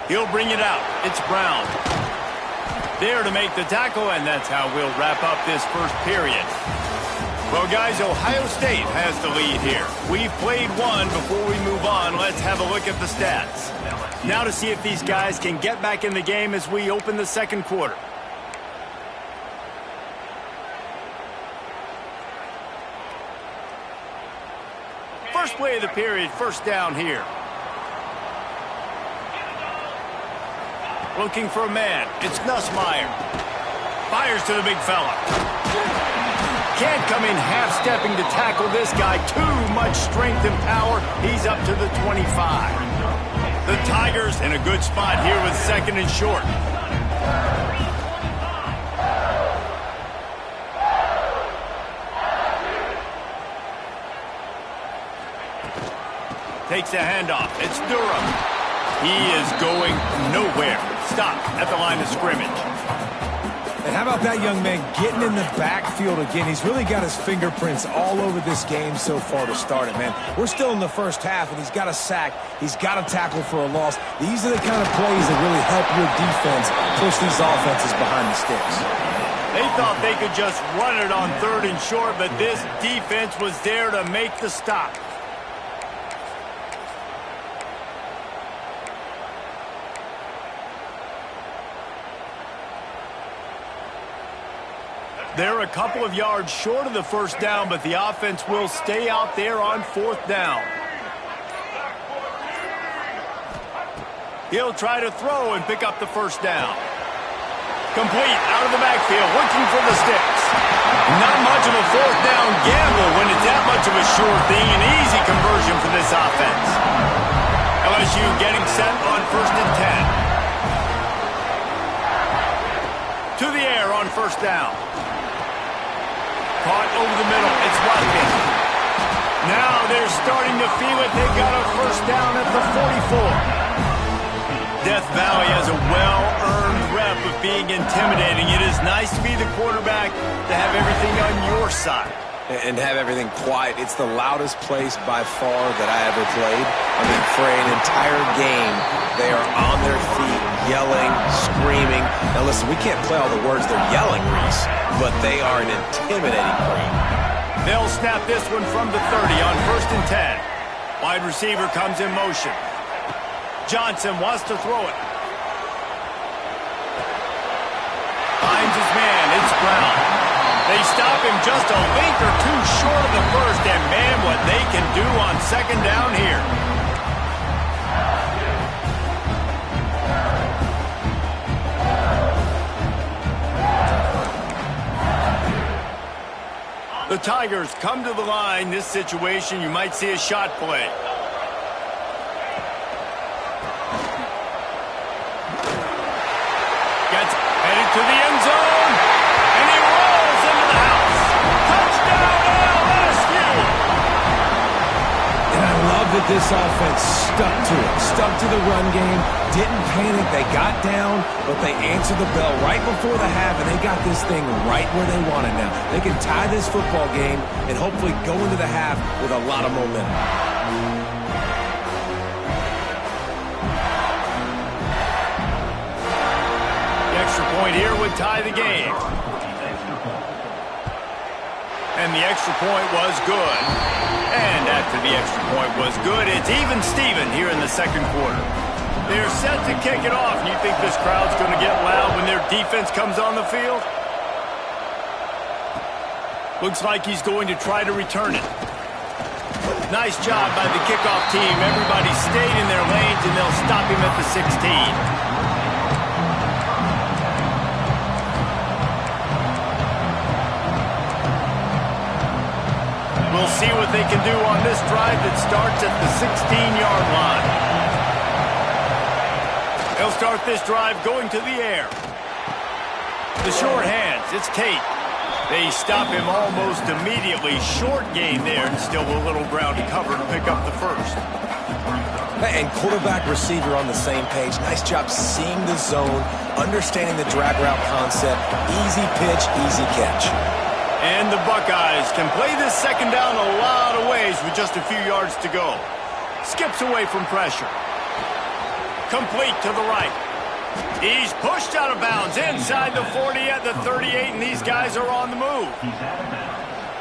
A: He'll bring it out. It's Brown. There to make the tackle, and that's how we'll wrap up this first period. Well, guys, Ohio State has the lead here. We've played one. Before we move on, let's have a look at the stats. Now to see if these guys can get back in the game as we open the second quarter. First play of the period, first down here. Looking for a man. It's Nussmeier. Fires to the big fella. Can't come in half-stepping to tackle this guy. Too much strength and power. He's up to the 25. The Tigers in a good spot here with second and short. Takes a handoff. It's Durham. He is going nowhere. Stop at the line of scrimmage.
B: And how about that young man getting in the backfield again? He's really got his fingerprints all over this game so far to start it, man. We're still in the first half, and he's got a sack. He's got a tackle for a loss. These are the kind of plays that really help your defense push these offenses behind the sticks.
A: They thought they could just run it on third and short, but this defense was there to make the stop. They're a couple of yards short of the first down, but the offense will stay out there on fourth down. He'll try to throw and pick up the first down. Complete out of the backfield, looking for the sticks. Not much of a fourth down gamble when it's that much of a sure thing. An easy conversion for this offense. LSU getting set on first and 10. To the air on first down. Caught over the middle. It's Watkins. Now they're starting to feel it. They got a first down at the 44. Death Valley has a well-earned rep of being intimidating. It is nice to be the quarterback, to have everything on your side.
B: and have everything quiet. It's the loudest place by far that I ever played. I mean, for an entire game, they are on their feet, yelling, screaming. Now listen, we can't play all the words they're yelling, Reese, but they are an intimidating crowd.
A: They'll snap this one from the 30 on 1st and 10. Wide receiver comes in motion. Johnson wants to throw it. Finds his man. It's Brown. They stop him just a length or two short of the first, and man, what they can do on 2nd down here. The Tigers come to the line. This situation, you might see a shot play. Gets headed to the end zone, and he rolls into the house. Touchdown, LSU!
B: And I love that this offense stuck to it, stuck to the run game, didn't panic. They got down, but they answered the bell right before the half, and they got this thing right where they want it now. They can tie this football game and hopefully go into the half with a lot of momentum.
A: The extra point here would tie the game. And the extra point was good. And after the extra point was good, it's even Steven here in the 2nd quarter. They're set to kick it off. You think this crowd's going to get loud when their defense comes on the field? Looks like he's going to try to return it. Nice job by the kickoff team. Everybody stayed in their lanes, and they'll stop him at the 16. We'll see what they can do on this drive that starts at the 16-yard line. They'll start this drive going to the air. The short hands, it's Tate. They stop him almost immediately. Short gain there, and still a little ground to cover to pick up the first.
B: And quarterback receiver on the same page. Nice job seeing the zone, understanding the drag route concept. Easy pitch, easy catch.
A: And the Buckeyes can play this 2nd down a lot of ways with just a few yards to go. Skips away from pressure. Complete to the right. He's pushed out of bounds inside the 40 at the 38, and these guys are on the move.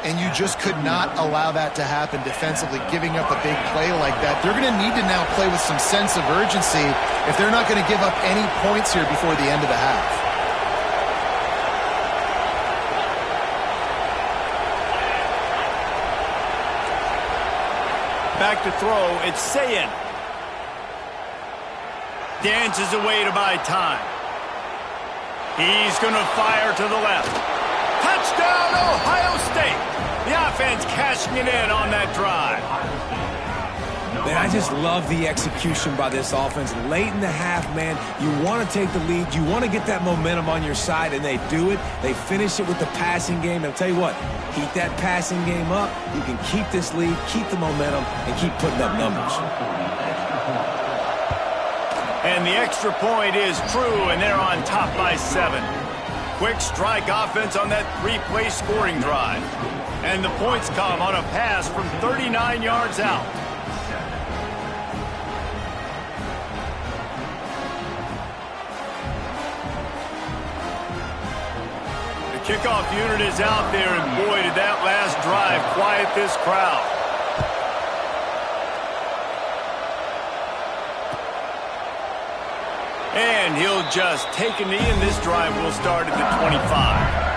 C: And you just could not allow that to happen defensively, giving up a big play like that. They're going to need to now play with some sense of urgency if they're not going to give up any points here before the end of the half.
A: Back to throw, it's Sayin. Dances away to buy time. He's going to fire to the left. Touchdown, Ohio State. The offense cashing it in on that drive.
B: Man, I just love the execution by this offense. Late in the half, man, you want to take the lead. You want to get that momentum on your side, and they do it. They finish it with the passing game. I'll tell you what, keep that passing game up. You can keep this lead, keep the momentum, and keep putting up numbers.
A: And the extra point is true, and they're on top by 7. Quick strike offense on that 3-play scoring drive. And the points come on a pass from 39 yards out. The kickoff unit is out there, and boy, did that last drive quiet this crowd. And he'll just take a knee, and this drive will start at the 25.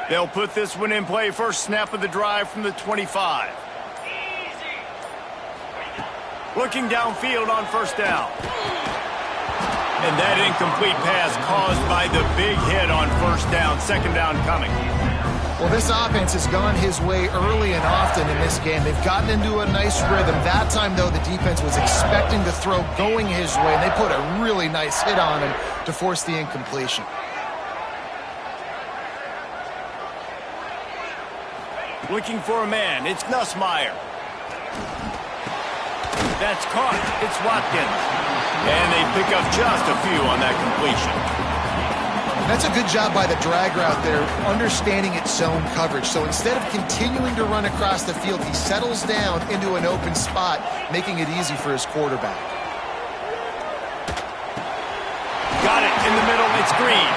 A: They'll put this one in play. First snap of the drive from the 25. Looking downfield on 1st down. And that incomplete pass caused by the big hit on 1st down. 2nd down coming.
C: Well, this offense has gone his way early and often in this game. They've gotten into a nice rhythm. That time, though, the defense was expecting the throw going his way, and they put a really nice hit on him to force the incompletion.
A: Looking for a man. It's Nussmeier. That's caught. It's Watkins. And they pick up just a few on that completion.
C: That's a good job by the drag route there, understanding its zone coverage. So instead of continuing to run across the field, he settles down into an open spot, making it easy for his quarterback.
A: Got it in the middle. It's Green.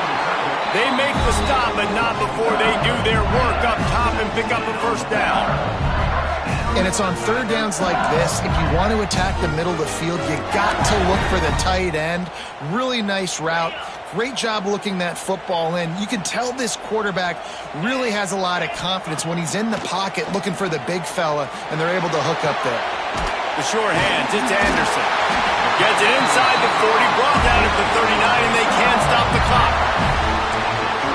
A: They make the stop, but not before they do their work up top and pick up a first down.
C: And it's on third downs like this, if you want to attack the middle of the field, you got to look for the tight end. Really nice route. Great job looking that football in. You can tell this quarterback really has a lot of confidence when he's in the pocket looking for the big fella, and they're able to hook up there.
A: The short hands, it's Anderson. Gets it inside the 40, brought down at the 39, and they can't stop the clock.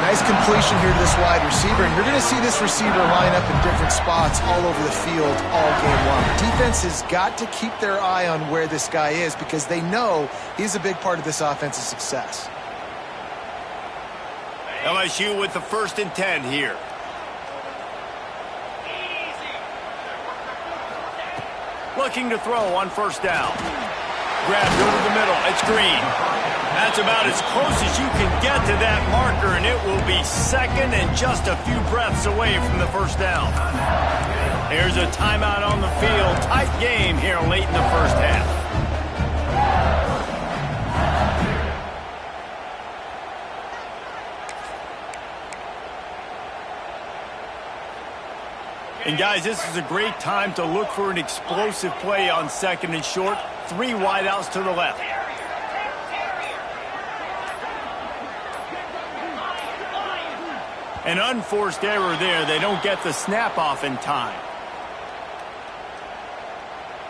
C: Nice completion here to this wide receiver, and you're going to see this receiver line up in different spots all over the field all game long. Defense has got to keep their eye on where this guy is because they know he's a big part of this offense's success.
A: LSU with the 1st and 10 here. Looking to throw on first down. Grabbed over the middle. It's Green. That's about as close as you can get to that marker, and it will be second and just a few breaths away from the first down. Here's a timeout on the field. Tight game here late in the first half. And guys, this is a great time to look for an explosive play on 2nd and short. 3 wideouts to the left. An unforced error there. They don't get the snap off in time.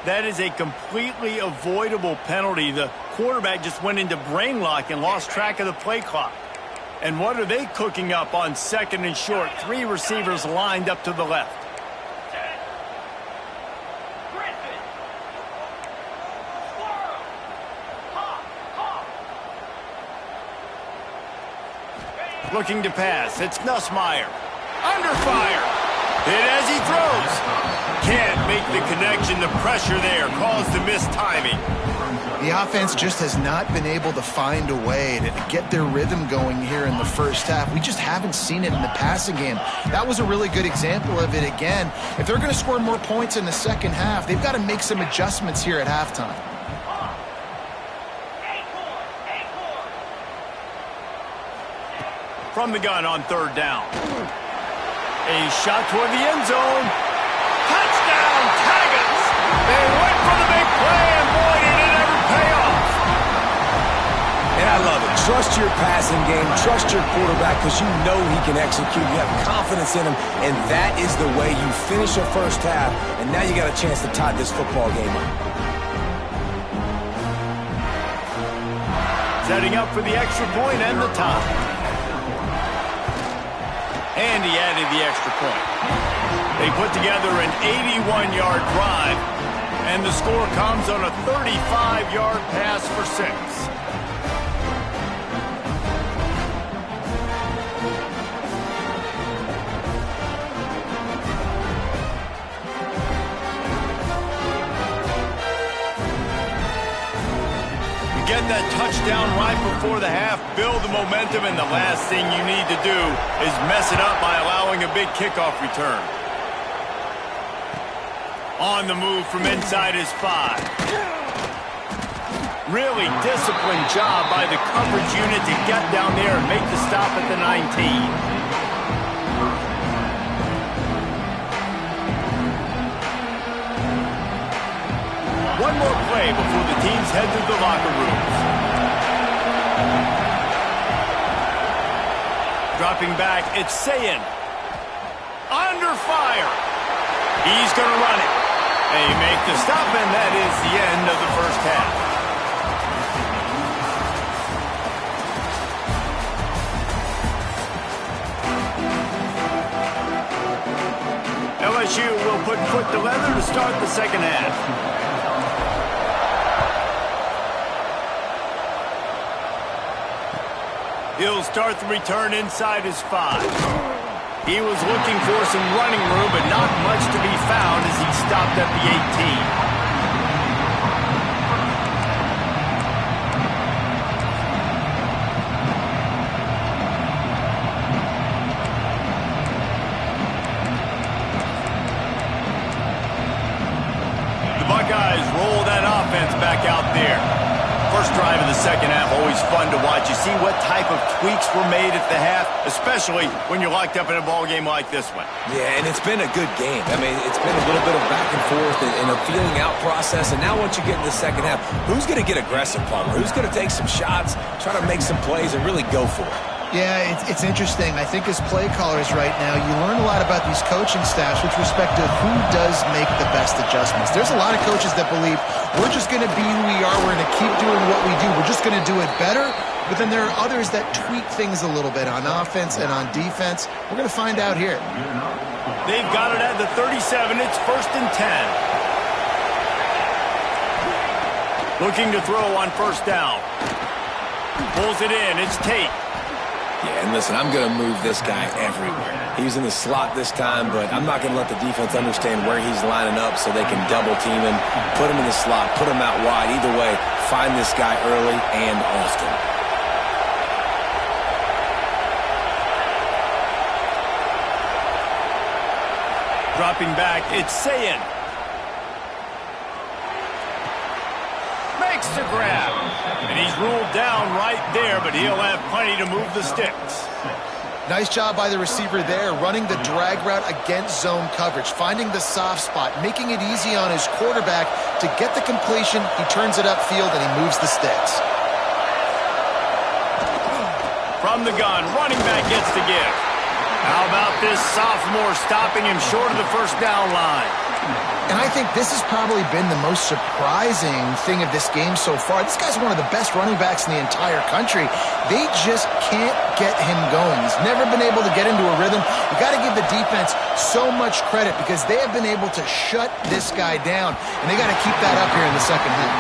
A: That is a completely avoidable penalty. The quarterback just went into brain lock and lost track of the play clock. And what are they cooking up on 2nd and short? 3 receivers lined up to the left. Looking to pass. It's Nussmeier. Under fire. Hit as he throws. Can't make the connection. The pressure there caused the missed timing.
C: The offense just has not been able to find a way to get their rhythm going here in the first half. We just haven't seen it in the passing game. That was a really good example of it again. If they're going to score more points in the second half, they've got to make some adjustments here at halftime.
A: From the gun on 3rd down. A shot toward the end zone. Touchdown, Tigers! They went for the big play, and boy, did it ever pay off.
B: And I love it. Trust your passing game. Trust your quarterback because you know he can execute. You have confidence in him, and that is the way you finish a first half, and now you got a chance to tie this football game up.
A: Setting up for the extra point and the tie. And he added the extra point. They put together an 81-yard drive, and the score comes on a 35-yard pass for 6. Get that touchdown right before the half, build the momentum, and the last thing you need to do is mess it up by allowing a big kickoff return. On the move from inside his 5. Really disciplined job by the coverage unit to get down there and make the stop at the 19. One more play before the teams head to the locker rooms. Dropping back, it's Sayin. Under fire. He's going to run it. They make the stop, and that is the end of the first half. LSU will put foot to leather to start the second half. He'll start the return inside his 5. He was looking for some running room, but not much to be found as he stopped at the 18. Buckeyes roll that offense back out there. First drive of the second half, always fun to watch. You see what type of tweaks were made at the half, especially when you're locked up in a ball game like this one.
B: Yeah, and it's been a good game. I mean, it's been a little bit of back and forth and a feeling out process. And now once you get in the second half, who's going to get aggressive, Palmer? Who's going to take some shots, try to make some plays, and really go for it?
C: Yeah, it's interesting. I think as play callers right now, you learn a lot about these coaching staffs with respect to who does make the best adjustments. There's a lot of coaches that believe we're just going to be who we are. We're going to keep doing what we do. We're just going to do it better. But then there are others that tweak things a little bit on offense and on defense. We're going to find out here.
A: They've got it at the 37. It's 1st and 10. Looking to throw on first down. Pulls it in. It's Tate.
B: Yeah, and listen, I'm going to move this guy everywhere. He's in the slot this time, but I'm not going to let the defense understand where he's lining up so they can double team him, put him in the slot, put him out wide. Either way, find this guy early and often.
A: Dropping back, it's Sayin. Makes the grab. And he's ruled down right there, but he'll have plenty to move the sticks.
C: Nice job by the receiver there, running the drag route against zone coverage, finding the soft spot, making it easy on his quarterback to get the completion. He turns it upfield, and he moves the sticks.
A: From the gun, running back gets the give. How about this sophomore stopping him short of the first down line?
C: And I think this has probably been the most surprising thing of this game so far. This guy's one of the best running backs in the entire country. They just can't get him going. He's never been able to get into a rhythm. You got to give the defense so much credit because they have been able to shut this guy down, and they got to keep that up here in the second half.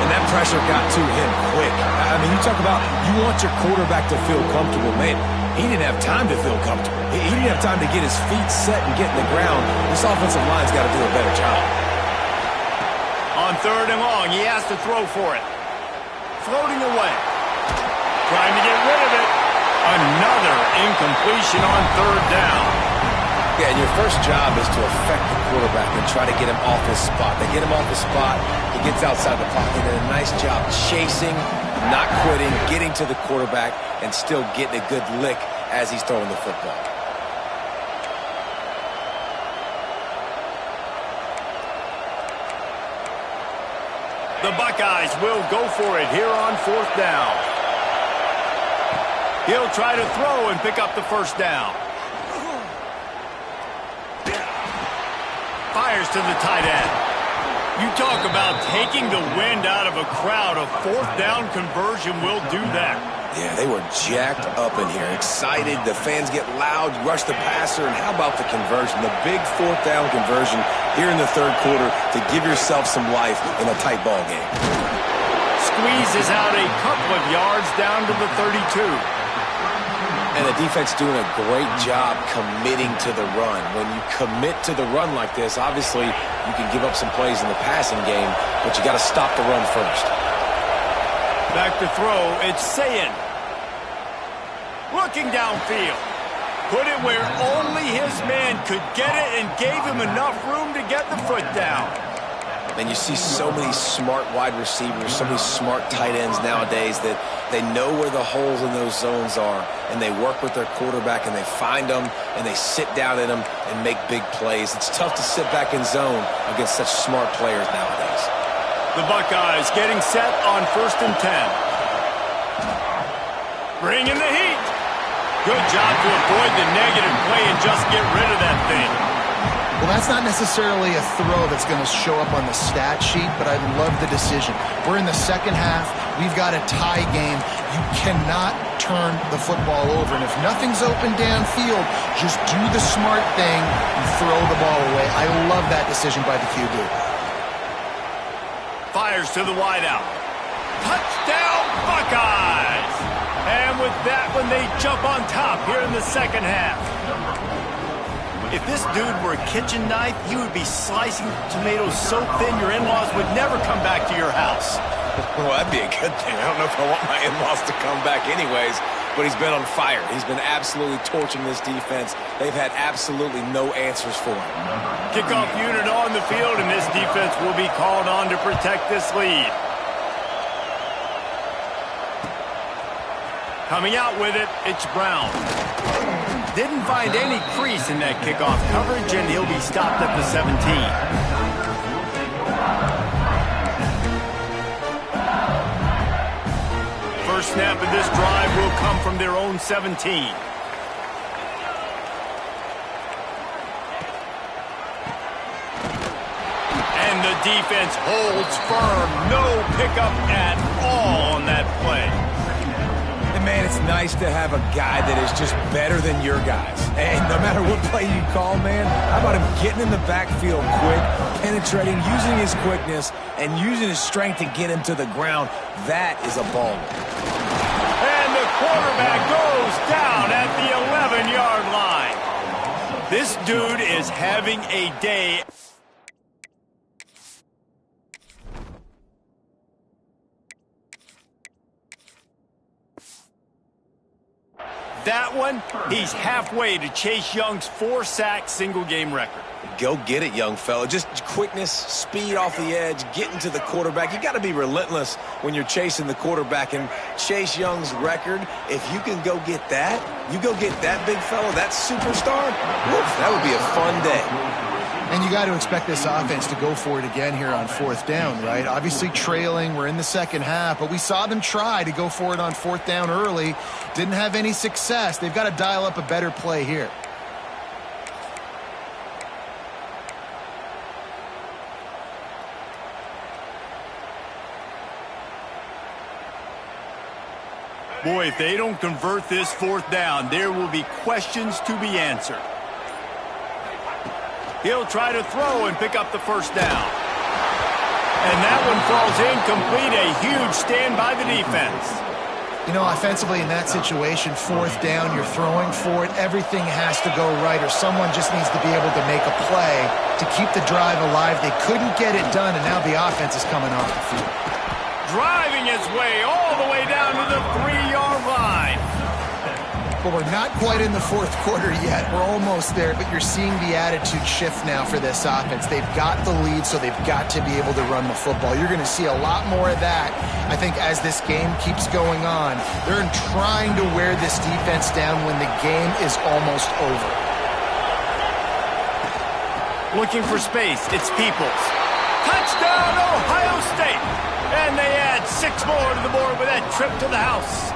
B: And that pressure got to him quick. I mean, you talk about you want your quarterback to feel comfortable. Man, he didn't have time to feel comfortable. He didn't have time to get his feet set and get in the ground. This offensive line's got to do a better job.
A: On 3rd and long, he has to throw for it. Floating away. Trying to get rid of it. Another incompletion on 3rd down.
B: Yeah, and your first job is to affect the quarterback and try to get him off his spot. They get him off his spot. He gets outside the pocket. They did a nice job chasing, not quitting, getting to the quarterback, and still getting a good lick as he's throwing the football.
A: The Buckeyes will go for it here on 4th down. He'll try to throw and pick up the first down. Fires to the tight end. You talk about taking the wind out of a crowd. A 4th down conversion will do that.
B: Yeah, they were jacked up in here, excited. The fans get loud, rush the passer, and how about the conversion? The big 4th down conversion here in the 3rd quarter to give yourself some life in a tight ball game.
A: Squeezes out a couple of yards down to the 32.
B: And the defense doing a great job committing to the run. When you commit to the run like this, obviously you can give up some plays in the passing game, but you got to stop the run first.
A: Back to throw, it's Sayin. Looking downfield. Put it where only his man could get it and gave him enough room to get the foot down.
B: And you see so many smart wide receivers, so many smart tight ends nowadays that they know where the holes in those zones are, and they work with their quarterback, and they find them, and they sit down in them and make big plays. It's tough to sit back in zone against such smart players nowadays.
A: The Buckeyes getting set on 1st and 10. Bringing the heat. Good job to avoid the negative play and just get rid of that thing.
C: Well, that's not necessarily a throw that's going to show up on the stat sheet, but I love the decision. We're in the second half. We've got a tie game. You cannot turn the football over. And if nothing's open downfield, just do the smart thing and throw the ball away. I love that decision by the QB.
A: Fires to the wideout. Touchdown, Buckeyes! And with that one, they jump on top here in the second half. If this dude were a kitchen knife, he would be slicing tomatoes so thin your in-laws would never come back to your house.
B: Well, that'd be a good thing. I don't know if I want my in-laws to come back anyways, but he's been on fire. He's been absolutely torching this defense. They've had absolutely no answers for him.
A: Kickoff unit on the field, and this defense will be called on to protect this lead. Coming out with it, it's Brown. Didn't find any crease in that kickoff coverage, and he'll be stopped at the 17. First snap of this drive will come from their own 17. And the defense holds firm. No pickup at all on that play.
B: Man, it's nice to have a guy that is just better than your guys. And no matter what play you call, man, how about him getting in the backfield quick, penetrating, using his quickness, and using his strength to get him to the ground. That is a ball.
A: And the quarterback goes down at the 11-yard line. This dude is having a day. That one, he's halfway to Chase Young's 4-sack single-game record.
B: Go get it, young fella. Just quickness, speed off the edge, getting to the quarterback. You got to be relentless when you're chasing the quarterback. And Chase Young's record, if you can go get that, you go get that big fella, that superstar, woof, that would be a fun day.
C: And you got to expect this offense to go for it again here on fourth down, right? Obviously trailing, we're in the second half, but we saw them try to go for it on fourth down early. Didn't have any success. They've got to dial up a better play here.
A: Boy, if they don't convert this fourth down, there will be questions to be answered. He'll try to throw and pick up the first down. And that one falls incomplete. A huge stand by the defense.
C: You know, offensively in that situation, fourth down, you're throwing for it. Everything has to go right, or someone just needs to be able to make a play to keep the drive alive. They couldn't get it done, and now the offense is coming off the field.
A: Driving his way all the way down to the 3-yard line.
C: But we're not quite in the fourth quarter yet. We're almost there, but you're seeing the attitude shift now for this offense. They've got the lead, so they've got to be able to run the football. You're going to see a lot more of that, I think, as this game keeps going on. They're trying to wear this defense down when the game is almost over.
A: Looking for space, it's Peoples. Touchdown, Ohio State! And they add 6 more to the board with that trip to the house.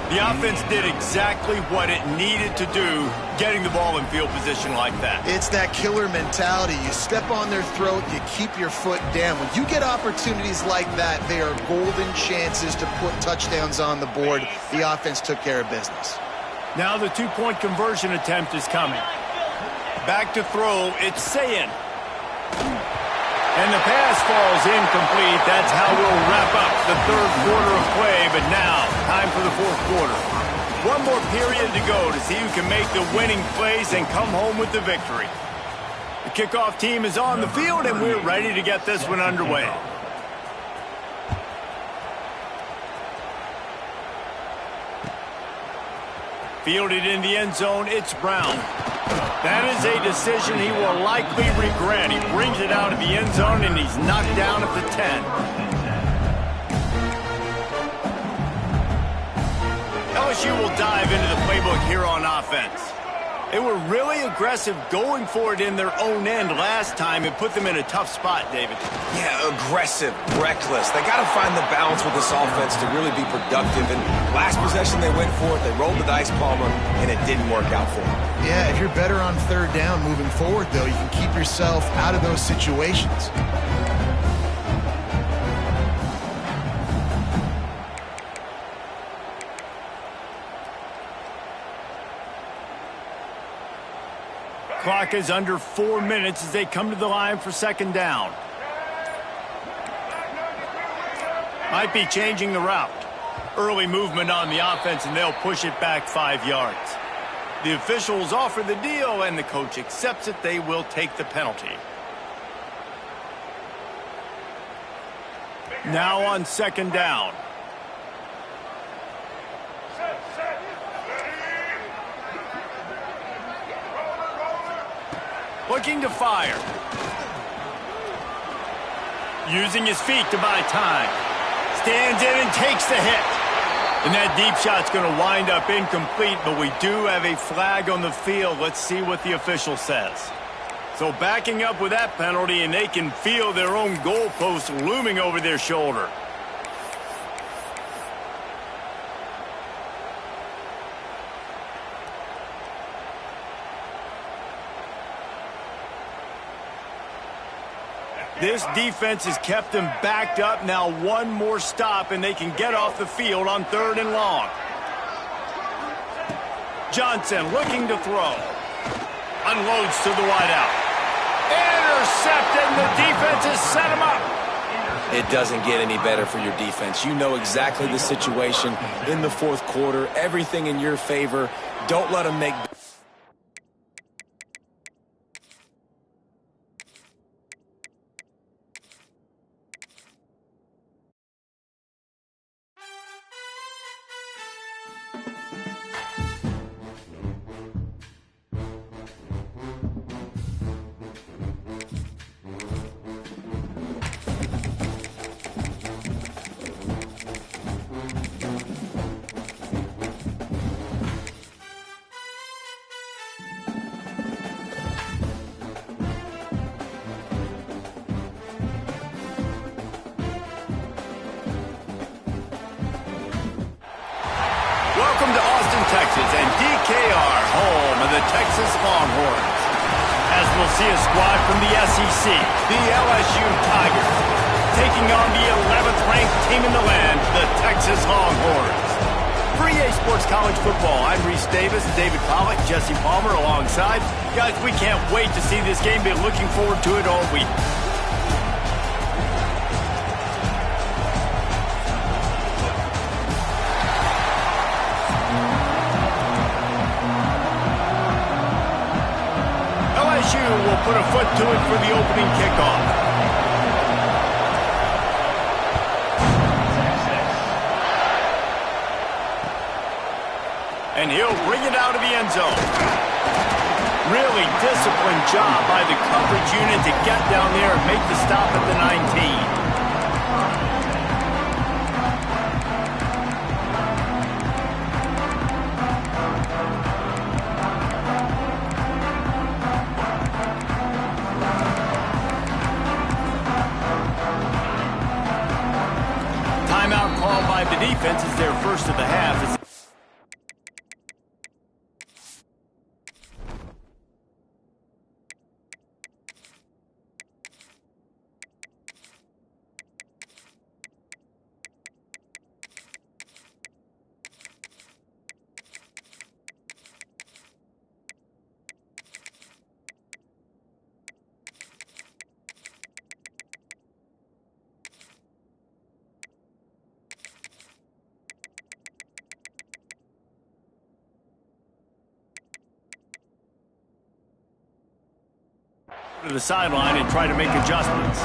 A: The offense did exactly what it needed to do, getting the ball in field position like that.
C: It's that killer mentality. You step on their throat, you keep your foot down. When you get opportunities like that, they are golden chances to put touchdowns on the board. The offense took care of business.
A: Now the 2-point conversion attempt is coming. Back to throw, it's Sayin. And the pass falls incomplete. That's how we'll wrap up the third quarter of play. But now, time for the fourth quarter. One more period to go to see who can make the winning plays and come home with the victory. The kickoff team is on the field, and we're ready to get this one underway. Fielded in the end zone, it's Brown. That is a decision he will likely regret. He brings it out of the end zone, and he's knocked down at the 10. LSU will dive into the playbook here on offense. They were really aggressive going for it in their own end last time and put them in a tough spot, David.
B: Yeah, aggressive, reckless. They got to find the balance with this offense to really be productive. And last possession, they went for it. They rolled the dice, Palmer, and it didn't work out for them.
C: Yeah, if you're better on third down moving forward, though, you can keep yourself out of those situations.
A: Clock is under 4 minutes as they come to the line for second down. Might be changing the route. Early movement on the offense, and they'll push it back 5 yards. The officials offer the deal, and the coach accepts it. They will take the penalty. Now on second down. Looking to fire. Using his feet to buy time. Stands in and takes the hit. And that deep shot's going to wind up incomplete, but we do have a flag on the field. Let's see what the official says. So backing up with that penalty, and they can feel their own goalpost looming over their shoulder. This defense has kept them backed up. Now one more stop, and they can get off the field on 3rd and long. Johnson looking to throw. Unloads to the wideout. Intercepted, and the defense has set him up.
B: It doesn't get any better for your defense. You know exactly the situation in the 4th quarter. Everything in your favor. Don't let them make...
A: Welcome to Austin, Texas, and DKR, home of the Texas Longhorns. As we'll see a squad from the SEC, the LSU Tigers, taking on the 11th ranked team in the land, the Texas Longhorns. For EA Sports College Football, I'm Reese Davis, David Pollack, Jesse Palmer alongside. Guys, we can't wait to see this game. Been looking forward to it all week. Will put a foot to it for the opening kickoff. And he'll bring it out of the end zone. Really disciplined job by the coverage unit to get down there and make the stop at the 19. Called by the defense is their first of the half. To the sideline and try to make adjustments.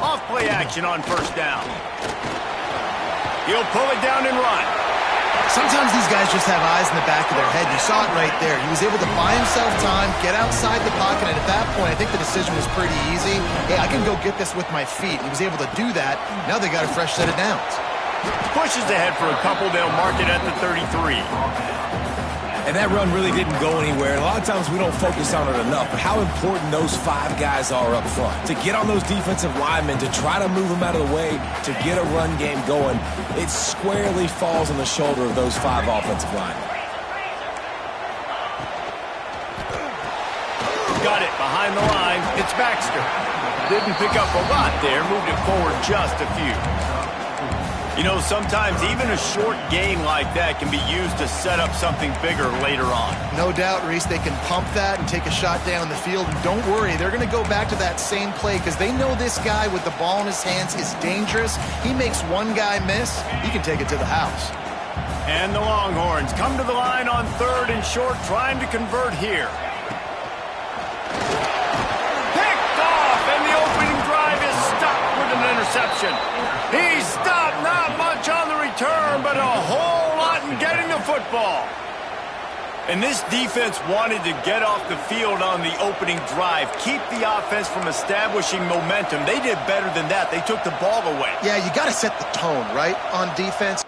A: Off play action on first down. He'll pull it down and run.
C: Sometimes these guys just have eyes in the back of their head. You saw it right there. He was able to buy himself time, get outside the pocket, and at that point, I think the decision was pretty easy. Hey, I can go get this with my feet. He was able to do that. Now they got a fresh set of downs.
A: Pushes ahead for a couple. They'll mark it at the 33.
B: And that run really didn't go anywhere. And a lot of times we don't focus on it enough, but how important those 5 guys are up front. To get on those defensive linemen, to try to move them out of the way, to get a run game going, it squarely falls on the shoulder of those 5 offensive linemen.
A: behind the line. It's Baxter. Didn't pick up a lot there, moved it forward just a few. You know, sometimes even a short gain like that can be used to set up something bigger later on.
C: No doubt, Reese, they can pump that and take a shot down the field. And don't worry, they're going to go back to that same play because they know this guy with the ball in his hands is dangerous. He makes one guy miss, he can take it to the house.
A: And the Longhorns come to the line on 3rd and short, trying to convert here. Picked off, and the opening drive is stopped with an interception. He's stopped, not much on the return, but a whole lot in getting the football. And this defense wanted to get off the field on the opening drive, keep the offense from establishing momentum. They did better than that. They took the ball away.
C: Yeah, you got to set the tone, right, on defense.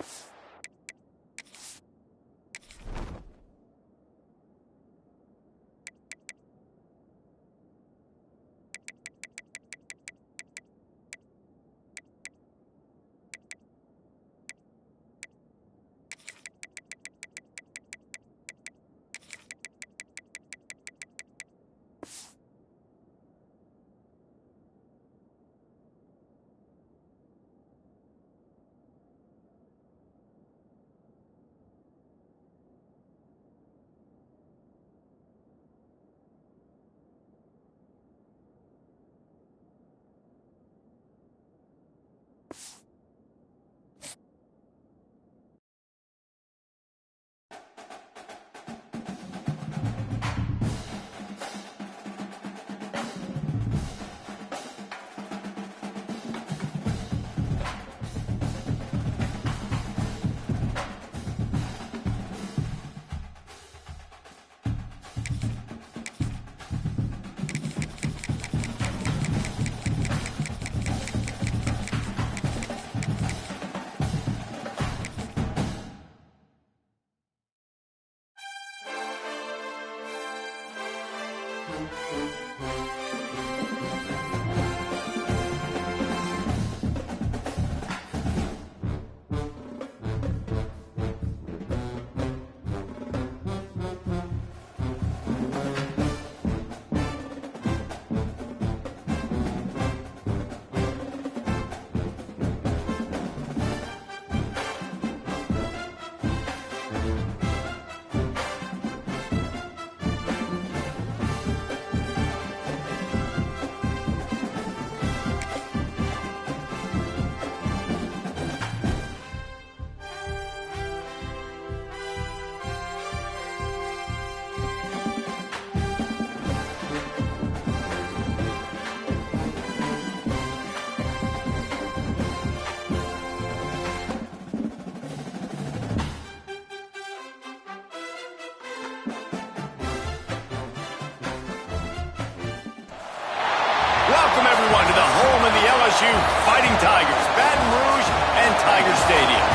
A: Welcome, everyone, to the home of the LSU Fighting Tigers, Baton Rouge and Tiger Stadium.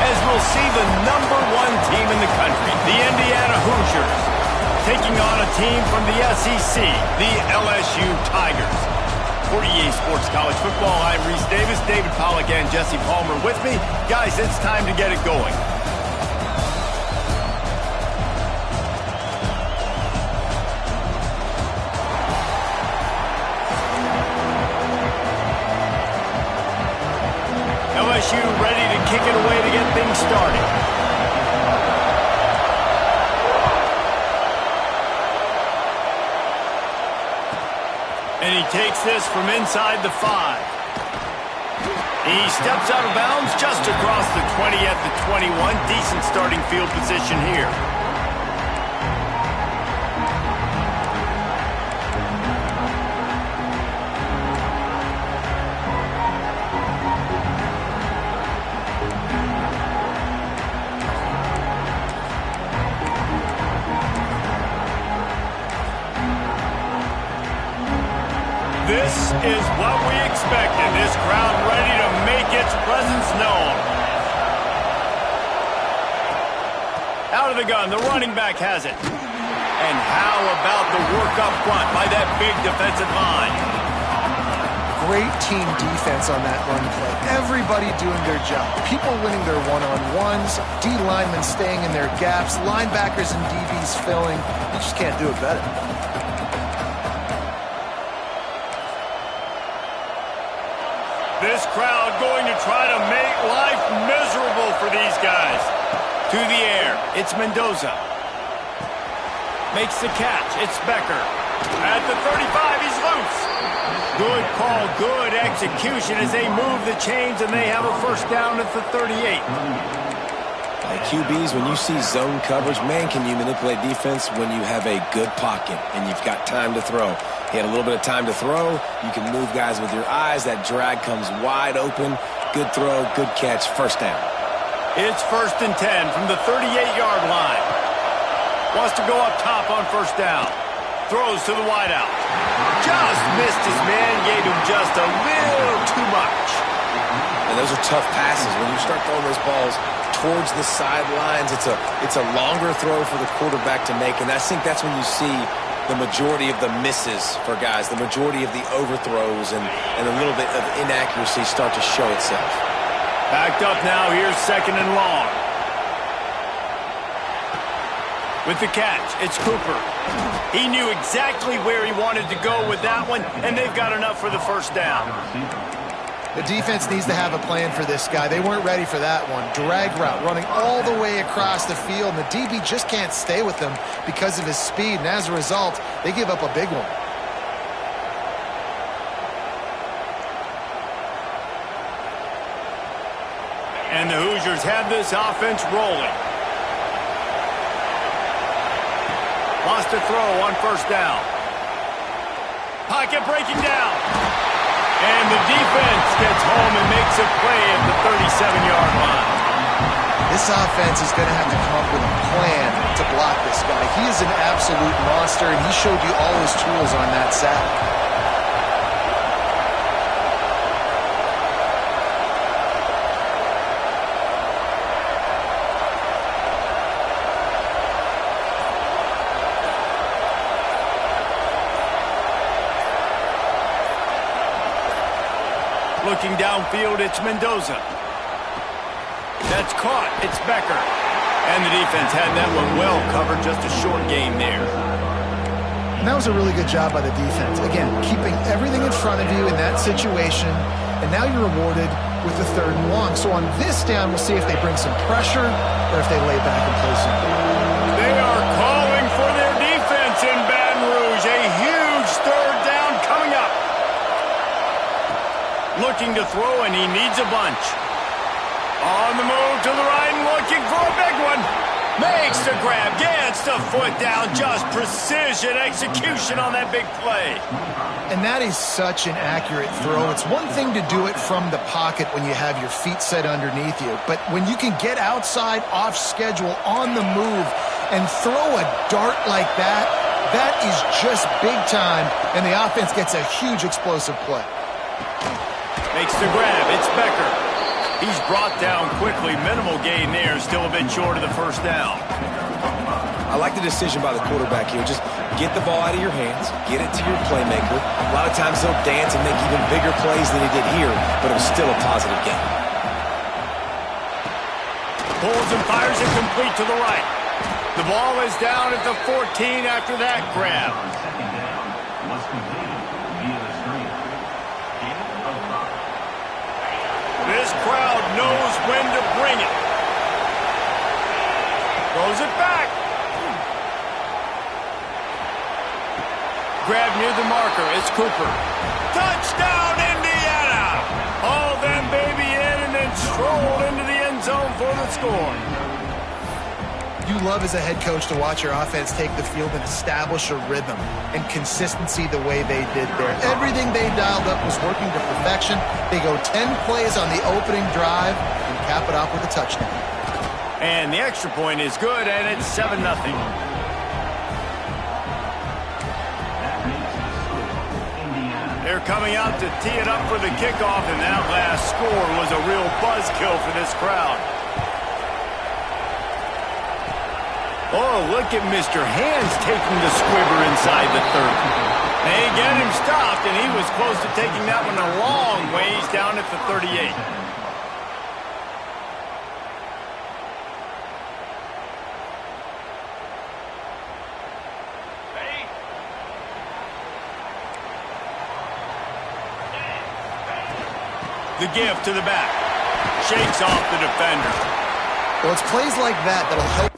A: As we'll see the #1 team in the country, the Indiana Hoosiers, taking on a team from the SEC, the LSU Tigers. For EA Sports College Football, I'm Reese Davis, David Pollack, and Jesse Palmer with me. Guys, it's time to get it going. LSU ready to kick it away to get things started. And he takes this from inside the 5. He steps out of bounds just across the 20 at the 21. Decent starting field position here. This is what we expected. This crowd ready to make its presence known. Out of the gun, the running back has it. And how about the work up front by that big defensive line?
C: Great team defense on that run play. Everybody doing their job. People winning their one-on-ones, D linemen staying in their gaps, linebackers and DBs filling. You just can't do it better.
A: This crowd going to try to make life miserable for these guys. To the air, it's Mendoza. Makes the catch, it's Becker. At the 35, he's loose. Good call, good execution as they move the chains and they have a first down at the 38.
B: Like QBs, when you see zone coverage, man, can you manipulate defense when you have a good pocket and you've got time to throw. He had a little bit of time to throw. You can move guys with your eyes. That drag comes wide open. Good throw, good catch, first down.
A: It's 1st and 10 from the 38-yard line. Wants to go up top on first down. Throws to the wideout. Just missed his man, gave him just a little too much.
B: And those are tough passes. When you start throwing those balls towards the sidelines, it's a longer throw for the quarterback to make, and I think that's when you see the majority of the misses for guys, the majority of the overthrows and a little bit of inaccuracy start to show itself.
A: Backed up now, here's 2nd and long. With the catch, it's Cooper. He knew exactly where he wanted to go with that one, and they've got enough for the first down.
C: The defense needs to have a plan for this guy. They weren't ready for that one. Drag route running all the way across the field, and the DB just can't stay with him because of his speed, and as a result, they give up a big one.
A: And the Hoosiers have this offense rolling. Lost a throw on first down. Pocket breaking down. And the defense gets home and makes a play at the 37-yard line.
C: This offense is going to have to come up with a plan to block this guy. He is an absolute monster, and he showed you all his tools on that sack.
A: Looking downfield, it's Mendoza. That's caught. It's Becker. And the defense had that one well covered. Just a short game there.
C: And that was a really good job by the defense. Again, keeping everything in front of you in that situation. And now you're rewarded with the 3rd and long. So on this down, we'll see if they bring some pressure or if they lay back and play some.
A: They are calling for their defense in Baton Rouge. A huge 3rd down coming up. Looking to throw, and he needs a bunch. On the move to the right and looking for a big one. Makes the grab, gets the foot down. Just precision execution on that big play.
C: And that is such an accurate throw. It's one thing to do it from the pocket when you have your feet set underneath you. But when you can get outside, off schedule, on the move, and throw a dart like that, that is just big time. And the offense gets a huge explosive play.
A: Makes the grab. It's Becker. He's brought down quickly. Minimal gain there. Still a bit short of the first down.
B: I like the decision by the quarterback here. Just get the ball out of your hands. Get it to your playmaker. A lot of times he'll dance and make even bigger plays than he did here, but it was still a positive game.
A: Pulls and fires it complete to the right. The ball is down at the 14 after that grab. This crowd knows when to bring it. Throws it back. Grab near the marker. It's Cooper. Touchdown, Indiana! Haul them baby in and then stroll into the end zone for the score.
C: You love as a head coach to watch your offense take the field and establish a rhythm and consistency the way they did there. Everything they dialed up was working to perfection. They go 10 plays on the opening drive and cap it off with a touchdown.
A: And the extra point is good, and it's 7-0. They're coming out to tee it up for the kickoff, and that last score was a real buzzkill for this crowd. Oh, look at Mr. Hands taking the squibber inside the 30. They get him stopped, and he was close to taking that one a long ways down at the 38. The give to the back. Shakes off the defender.
C: Well, it's plays like that that'll help.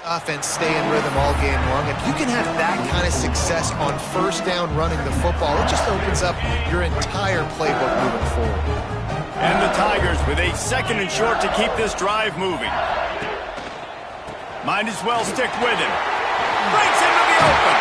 C: Offense stay in rhythm all game long. If you can have that kind of success on first down running the football, it just opens up your entire playbook moving forward.
A: And the Tigers with a 2nd and short to keep this drive moving. Might as well stick with him. Breaks into the open.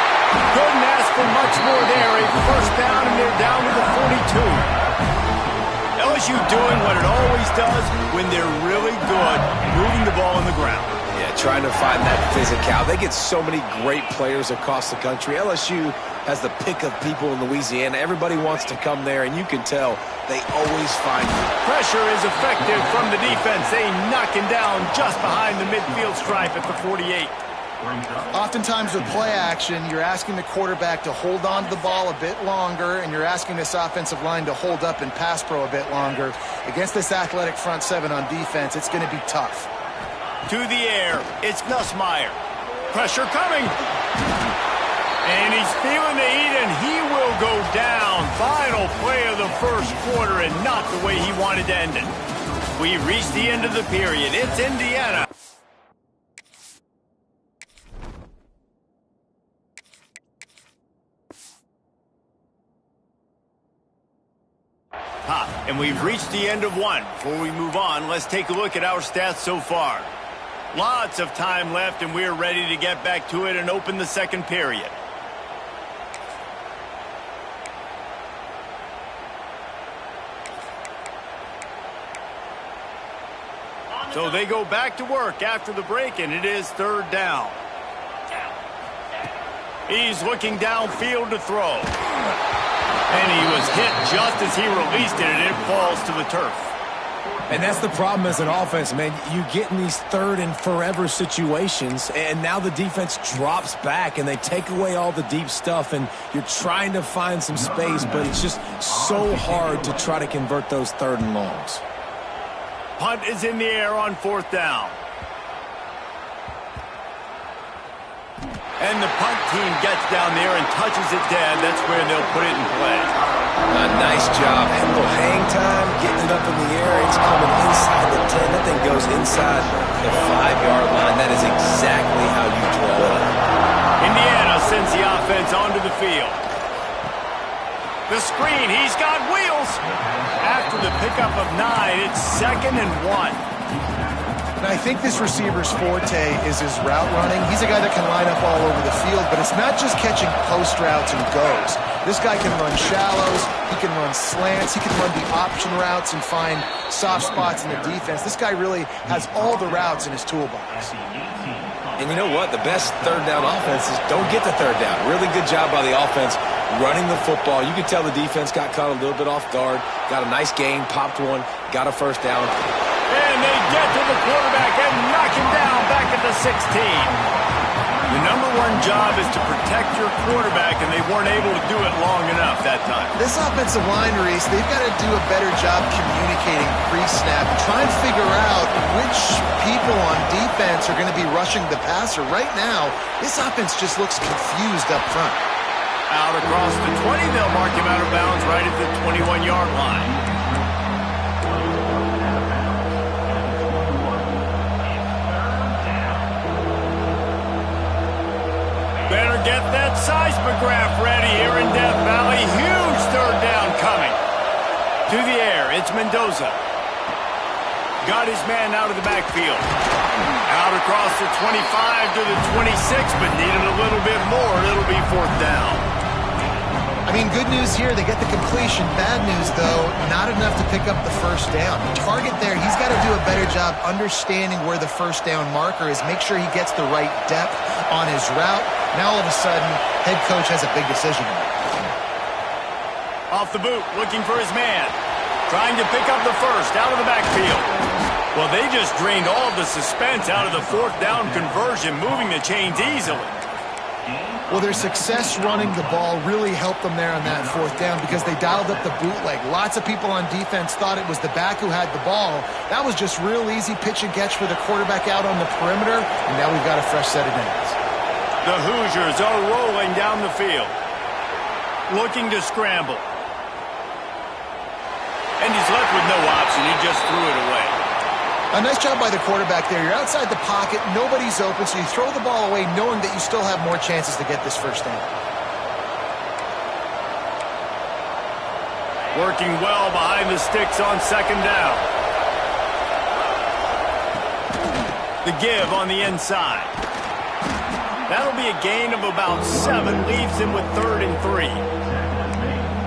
A: Couldn't ask for much more there. A first down, and they're down to the 42. LSU doing what it always does when they're really good, moving the ball on the ground.
B: Yeah, trying to find that physicality. They get so many great players across the country. LSU has the pick of people in Louisiana. Everybody wants to come there, and you can tell they always find you.
A: Pressure is effective from the defense. They knock him down just behind the midfield stripe at the 48.
C: Oftentimes with play action, you're asking the quarterback to hold on to the ball a bit longer, and you're asking this offensive line to hold up and pass pro a bit longer. Against this athletic front seven on defense, it's going to be tough.
A: To the air, it's Nussmeier. Pressure coming. And he's feeling the heat, and he will go down. Final play of the first quarter, and not the way he wanted to end it. We reached the end of the period. It's Indiana. And we've reached the end of one. Before we move on, let's take a look at our stats so far. Lots of time left, and we're ready to get back to it and open the second period. So they go back to work after the break, and it is 3rd down. He's looking downfield to throw. And he was hit just as he released it, and it falls to the turf.
B: And that's the problem as an offense, man. You get in these 3rd and forever situations, and now the defense drops back, and they take away all the deep stuff, and you're trying to find some space, but it's just so hard to try to convert those 3rd and longs.
A: Punt is in the air on 4th down. And the punt team gets down there and touches it dead. That's where they'll put it in play.
B: A nice job. And a little hang time, getting it up in the air. It's coming inside the 10. That thing goes inside the 5-yard line. That is exactly how you draw it up.
A: Indiana sends the offense onto the field. The screen, he's got wheels. After the pickup of 9, it's 2nd and 1.
C: And I think this receiver's forte is his route running. He's a guy that can line up all over the field, but it's not just catching post routes and goes. This guy can run shallows, he can run slants, he can run the option routes and find soft spots in the defense. This guy really has all the routes in his toolbox.
B: And you know what? The best 3rd down offense is don't get the 3rd down. Really good job by the offense running the football. You could tell the defense got caught a little bit off guard, got a nice gain, popped one, got a 1st down.
A: And they get to the quarterback and knock him down back at the 16. The #1 job is to protect your quarterback, and they weren't able to do it long enough that time.
C: This offensive line, Reese, they've got to do a better job communicating pre-snap and try and figure out which people on defense are going to be rushing the passer. Right now, this offense just looks confused up front.
A: Out across the 20, they'll mark him out of bounds right at the 21-yard line. Better get that seismograph ready here in Death Valley. Huge 3rd down coming. To the air, it's Mendoza. Got his man out of the backfield. Out across the 25 to the 26, but needed a little bit more. It'll be 4th down.
C: I mean, good news here, they get the completion. Bad news, though, not enough to pick up the 1st down. The target there, he's got to do a better job understanding where the 1st down marker is, make sure he gets the right depth on his route. Now, all of a sudden, head coach has a big decision to make.
A: Off the boot, looking for his man. Trying to pick up the 1st out of the backfield. Well, they just drained all of the suspense out of the 4th down conversion, moving the chains easily.
C: Well, their success running the ball really helped them there on that 4th down because they dialed up the bootleg. Lots of people on defense thought it was the back who had the ball. That was just real easy pitch and catch for the quarterback out on the perimeter, and now we've got a fresh set of downs.
A: The Hoosiers are rolling down the field, looking to scramble. And he's left with no option. He just threw it away.
C: A nice job by the quarterback there. You're outside the pocket, nobody's open, so you throw the ball away knowing that you still have more chances to get this 1st down.
A: Working well behind the sticks on 2nd down. The give on the inside. That'll be a gain of about 7, leaves him with 3rd and 3.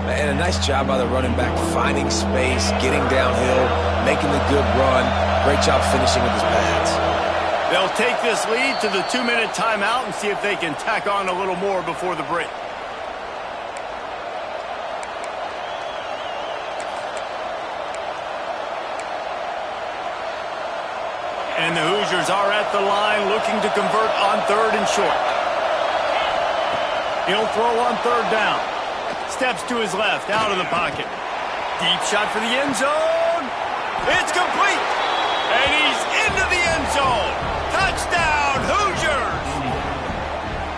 B: And a nice job by the running back, finding space, getting downhill, making the good run. Great job finishing with his pads.
A: They'll take this lead to the 2-minute timeout and see if they can tack on a little more before the break. And the Hoosiers are at the line looking to convert on 3rd and short. He'll throw on 3rd down. Steps to his left, out of the pocket. Deep shot for the end zone. It's complete. And he's into the end zone. Touchdown, Hoosiers.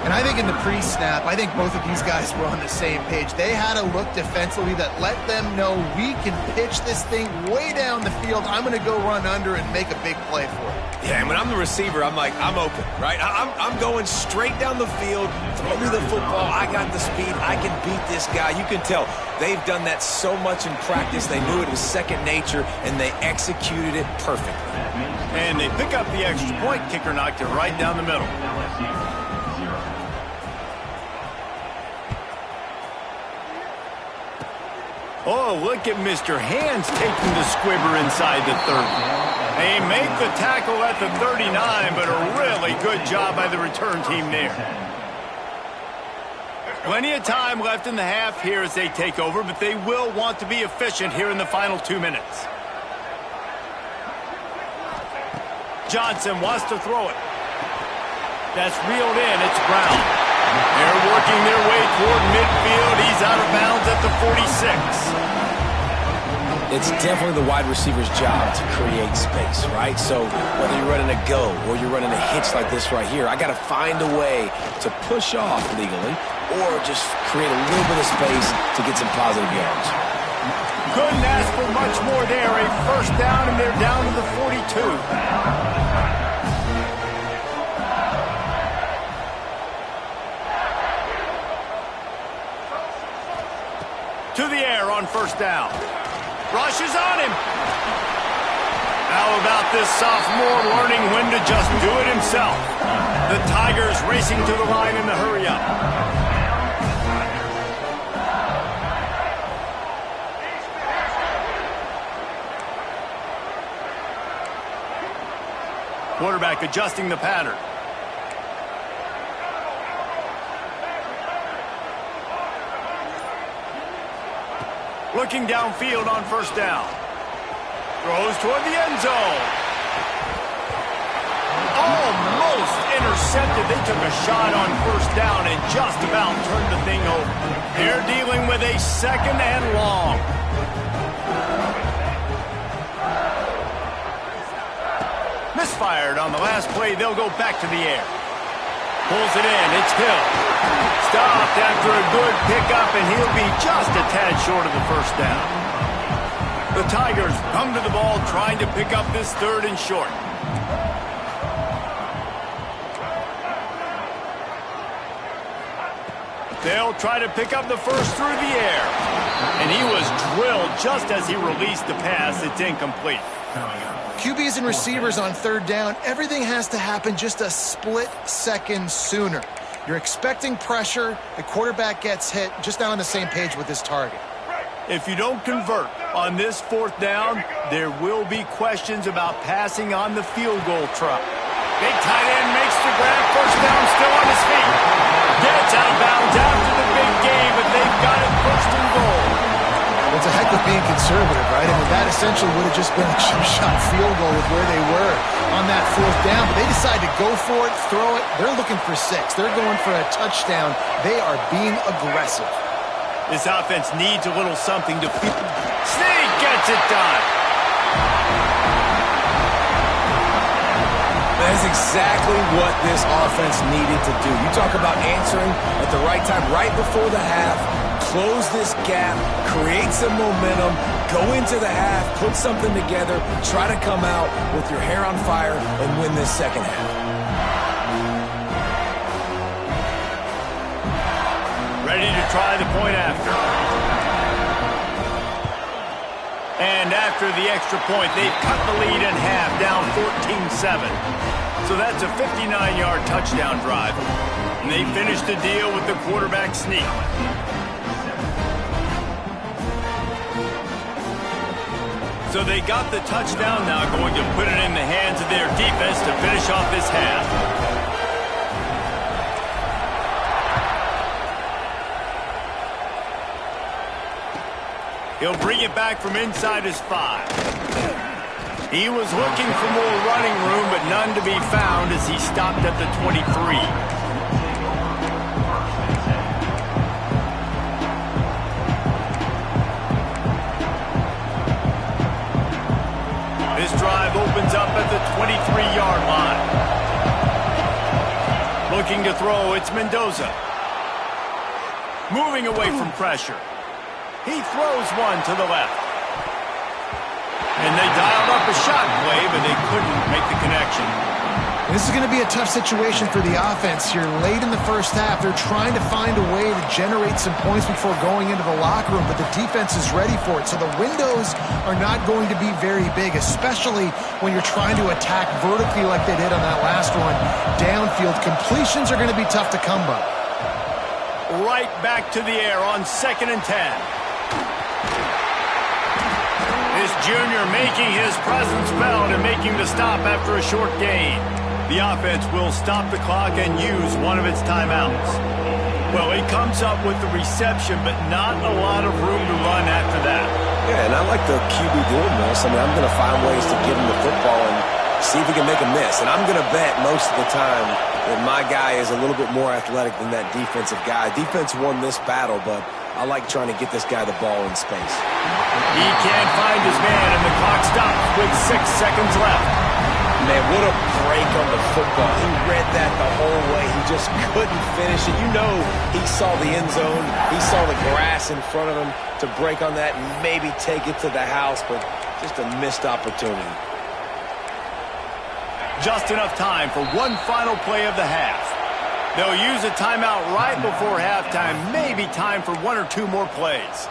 C: And I think in the pre-snap, I think both of these guys were on the same page. They had a look defensively that let them know we can pitch this thing way down the field. I'm going to go run under and make a big play for it.
B: Yeah, and when I'm the receiver, I'm like, I'm open, right? I'm going straight down the field, throw me the football. I got the speed. I can beat this guy. You can tell they've done that so much in practice. They knew it was second nature, and they executed it perfectly.
A: And they pick up the extra point. Kicker knocked it right down the middle. Oh, look at Mr. Hands taking the squibber inside the 30. They make the tackle at the 39, but a really good job by the return team there. Plenty of time left in the half here as they take over, but they will want to be efficient here in the final 2 minutes. Johnson wants to throw it. That's reeled in. It's Brown. They're working their way toward midfield. He's out of bounds at the 46.
B: It's definitely the wide receiver's job to create space, right? So whether you're running a go or you're running a hitch like this right here, I got to find a way to push off legally or just create a little bit of space to get some positive yards.
A: Couldn't ask for much more there. A 1st down, and they're down to the 42. To the air on 1st down. Rushes on him. How about this sophomore learning when to just do it himself? The Tigers racing to the line in the hurry-up. Quarterback adjusting the pattern. Looking downfield on 1st down. Throws toward the end zone. Almost intercepted. They took a shot on 1st down and just about turned the thing over. They're dealing with a 2nd and long. Misfired on the last play. They'll go back to the air. Pulls it in. It's Hill. Stopped after a good pickup, and he'll be just a tad short of the 1st down. The Tigers come to the ball trying to pick up this 3rd and short. They'll try to pick up the first through the air. And he was drilled just as he released the pass. It's incomplete.
C: QBs and receivers on third down, everything has to happen just a split second sooner. You're expecting pressure, the quarterback gets hit, just not on the same page with his target.
A: If you don't convert on this fourth down, there will be questions about passing on the field goal truck. Big tight end makes the grab, first down, still on his feet. Gets out of bounds after the big game, but they've got it first and goal.
C: It's a heck of being conservative, right? I mean, that essentially would have just been a chip-shot field goal with where they were on that fourth down. But they decide to go for it, throw it. They're looking for 6. They're going for a touchdown. They are being aggressive.
A: This offense needs a little something to feed. Snead gets it done.
B: That's exactly what this offense needed to do. You talk about answering at the right time, right before the half. Close this gap, create some momentum, go into the half, put something together, try to come out with your hair on fire and win this second half.
A: Ready to try the point after. And after the extra point, they've cut the lead in half, down 14-7. So that's a 59-yard touchdown drive. And they finish the deal with the quarterback sneak. So they got the touchdown, now going to put it in the hands of their defense to finish off this half. He'll bring it back from inside his 5. He was looking for more running room, but none to be found as he stopped at the 23. This drive opens up at the 23-yard line. Looking to throw, it's Mendoza. Moving away from pressure. He throws one to the left. And they dialed up a shot play, but they couldn't make the connection.
C: This is going to be a tough situation for the offense here. Late in the first half, they're trying to find a way to generate some points before going into the locker room, but the defense is ready for it. So the windows are not going to be very big, especially when you're trying to attack vertically like they did on that last one. Downfield completions are going to be tough to come by.
A: Right back to the air on 2nd and 10. This junior making his presence felt and making the stop after a short gain. The offense will stop the clock and use one of its timeouts. Well, he comes up with the reception, but not a lot of room to run after that.
B: Yeah, and I like the QB doing this. I mean, I'm going to find ways to get him the football and see if he can make a miss. And I'm going to bet most of the time that my guy is a little bit more athletic than that defensive guy. Defense won this battle, but I like trying to get this guy the ball in space.
A: He can't find his man, and the clock stops with 6 seconds left.
B: Man, what a break on the football. He read that the whole way. He just couldn't finish it. You know he saw the end zone. He saw the grass in front of him to break on that and maybe take it to the house, but just a missed opportunity.
A: Just enough time for one final play of the half. They'll use a timeout right before halftime. Maybe time for 1 or 2 more plays.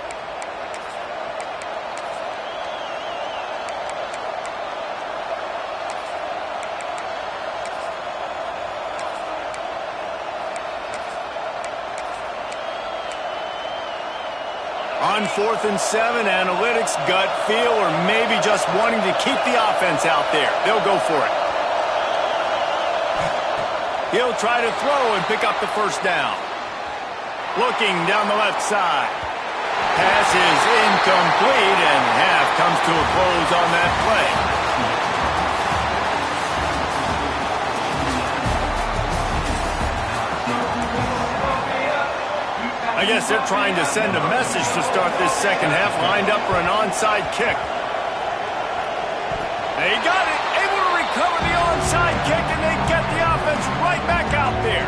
A: On 4th and 7, analytics, gut feel, or maybe just wanting to keep the offense out there. They'll go for it. He'll try to throw and pick up the first down. Looking down the left side. Pass is incomplete, and half comes to a close on that play. I guess they're trying to send a message to start this second half, lined up for an onside kick. They got it, able to recover the onside kick, and they get the offense right back out there.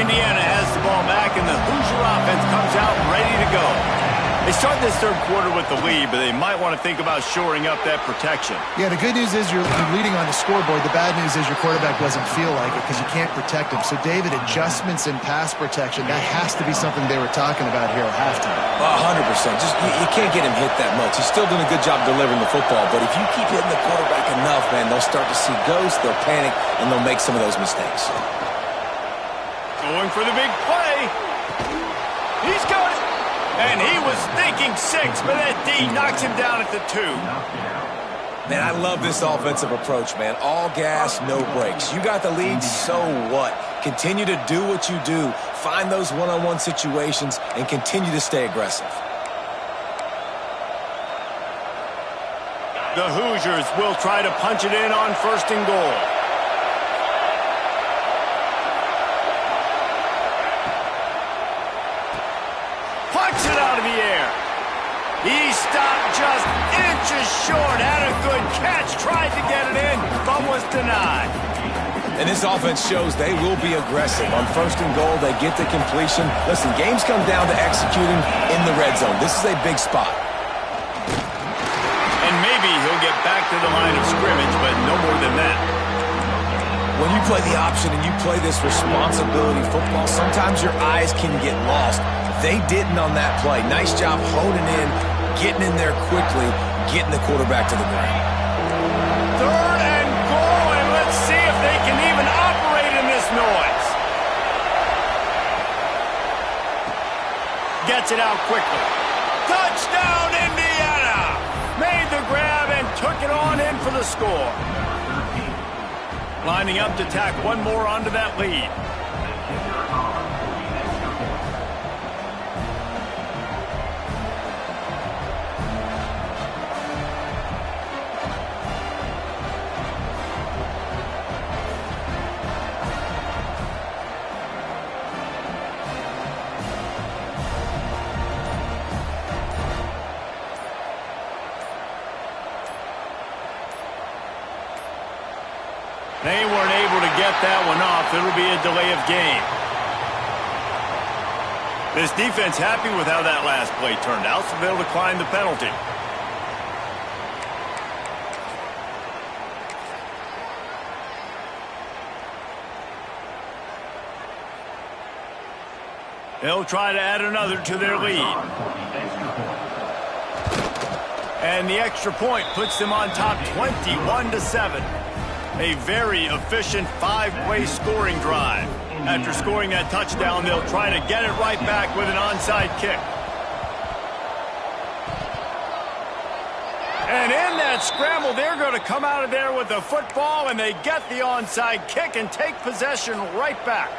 A: Indiana has the ball back, and the Hoosier offense comes comes out ready to go. They start this third quarter with the lead, but they might want to think about shoring up that protection.
C: Yeah, the good news is you're leading on the scoreboard. The bad news is your quarterback doesn't feel like it because you can't protect him. So, David, adjustments in pass protection, that has to be something they were talking about here at halftime.
B: 100%. Just you can't get him hit that much. He's still doing a good job delivering the football, but if you keep hitting the quarterback enough, man, they'll start to see ghosts, they'll panic, and they'll make some of those mistakes.
A: Going for the big play. He's got it. And he was thinking 6, but that D knocks him down at the 2.
B: Man, I love this offensive approach, man. All gas, no brakes. You got the lead, so what? Continue to do what you do. Find those one-on-one situations and continue to stay aggressive.
A: The Hoosiers will try to punch it in on 1st and goal. Punch it out of the air. He stopped just inches short. Had a good catch. Tried to get it in, but was denied.
B: And this offense shows they will be aggressive. On 1st and goal, they get the completion. Listen, games come down to executing in the red zone. This is a big spot.
A: And maybe he'll get back to the line of scrimmage, but no more than that.
B: When you play the option and you play this responsibility football, sometimes your eyes can get lost. They didn't on that play. Nice job honing in, getting in there quickly, getting the quarterback to the ground.
A: 3rd and goal, and let's see if they can even operate in this noise. Gets it out quickly. Touchdown, Indiana! Made the grab and took it on in for the score. Lining up to tack one more onto that lead. They weren't able to get that one off. It'll be a delay of game. This defense happy with how that last play turned out, so they'll decline the penalty. They'll try to add another to their lead. And the extra point puts them on top 21-7. A very efficient 5-play scoring drive. After scoring that touchdown, they'll try to get it right back with an onside kick. And in that scramble, they're going to come out of there with the football, and they get the onside kick and take possession right back.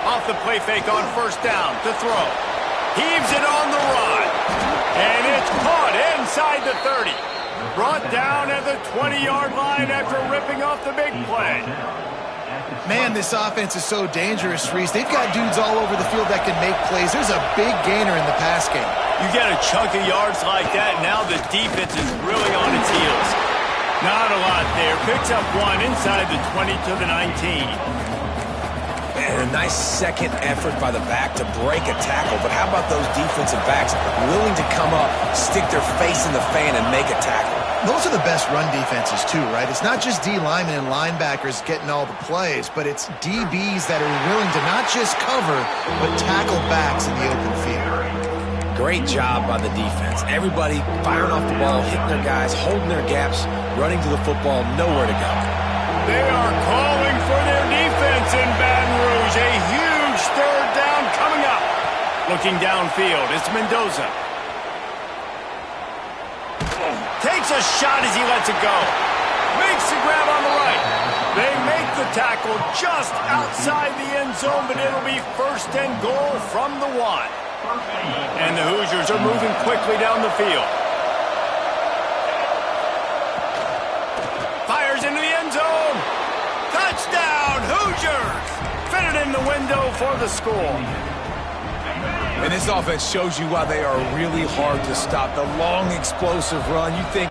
A: Off the play fake on 1st down to throw. Heaves it on the run. And it's caught inside the 30. Brought down at the 20-yard line after ripping off the big play.
C: Man, this offense is so dangerous, Reese. They've got dudes all over the field that can make plays. There's a big gainer in the pass game.
A: You get a chunk of yards like that, now the defense is really on its heels. Not a lot there. Picks up one inside the 20 to the 19.
B: And a nice second effort by the back to break a tackle. But how about those defensive backs willing to come up, stick their face in the fan, and make a tackle?
C: Those are the best run defenses, too, right? It's not just D linemen and linebackers getting all the plays, but it's DBs that are willing to not just cover, but tackle backs in the open field.
B: Great job by the defense. Everybody firing off the ball, hitting their guys, holding their gaps, running to the football, nowhere to go.
A: They are calling for their defense in Baton Rouge. A huge 3rd down coming up. Looking downfield, it's Mendoza. Takes a shot as he lets it go. Makes the grab on the right. They make the tackle just outside the end zone, but it'll be 1st and goal from the 1. And the Hoosiers are moving quickly down the field. Fires into the end zone. Touchdown, Hoosiers! Fitted in the window for the score.
B: And this offense shows you why they are really hard to stop. The long, explosive run, you think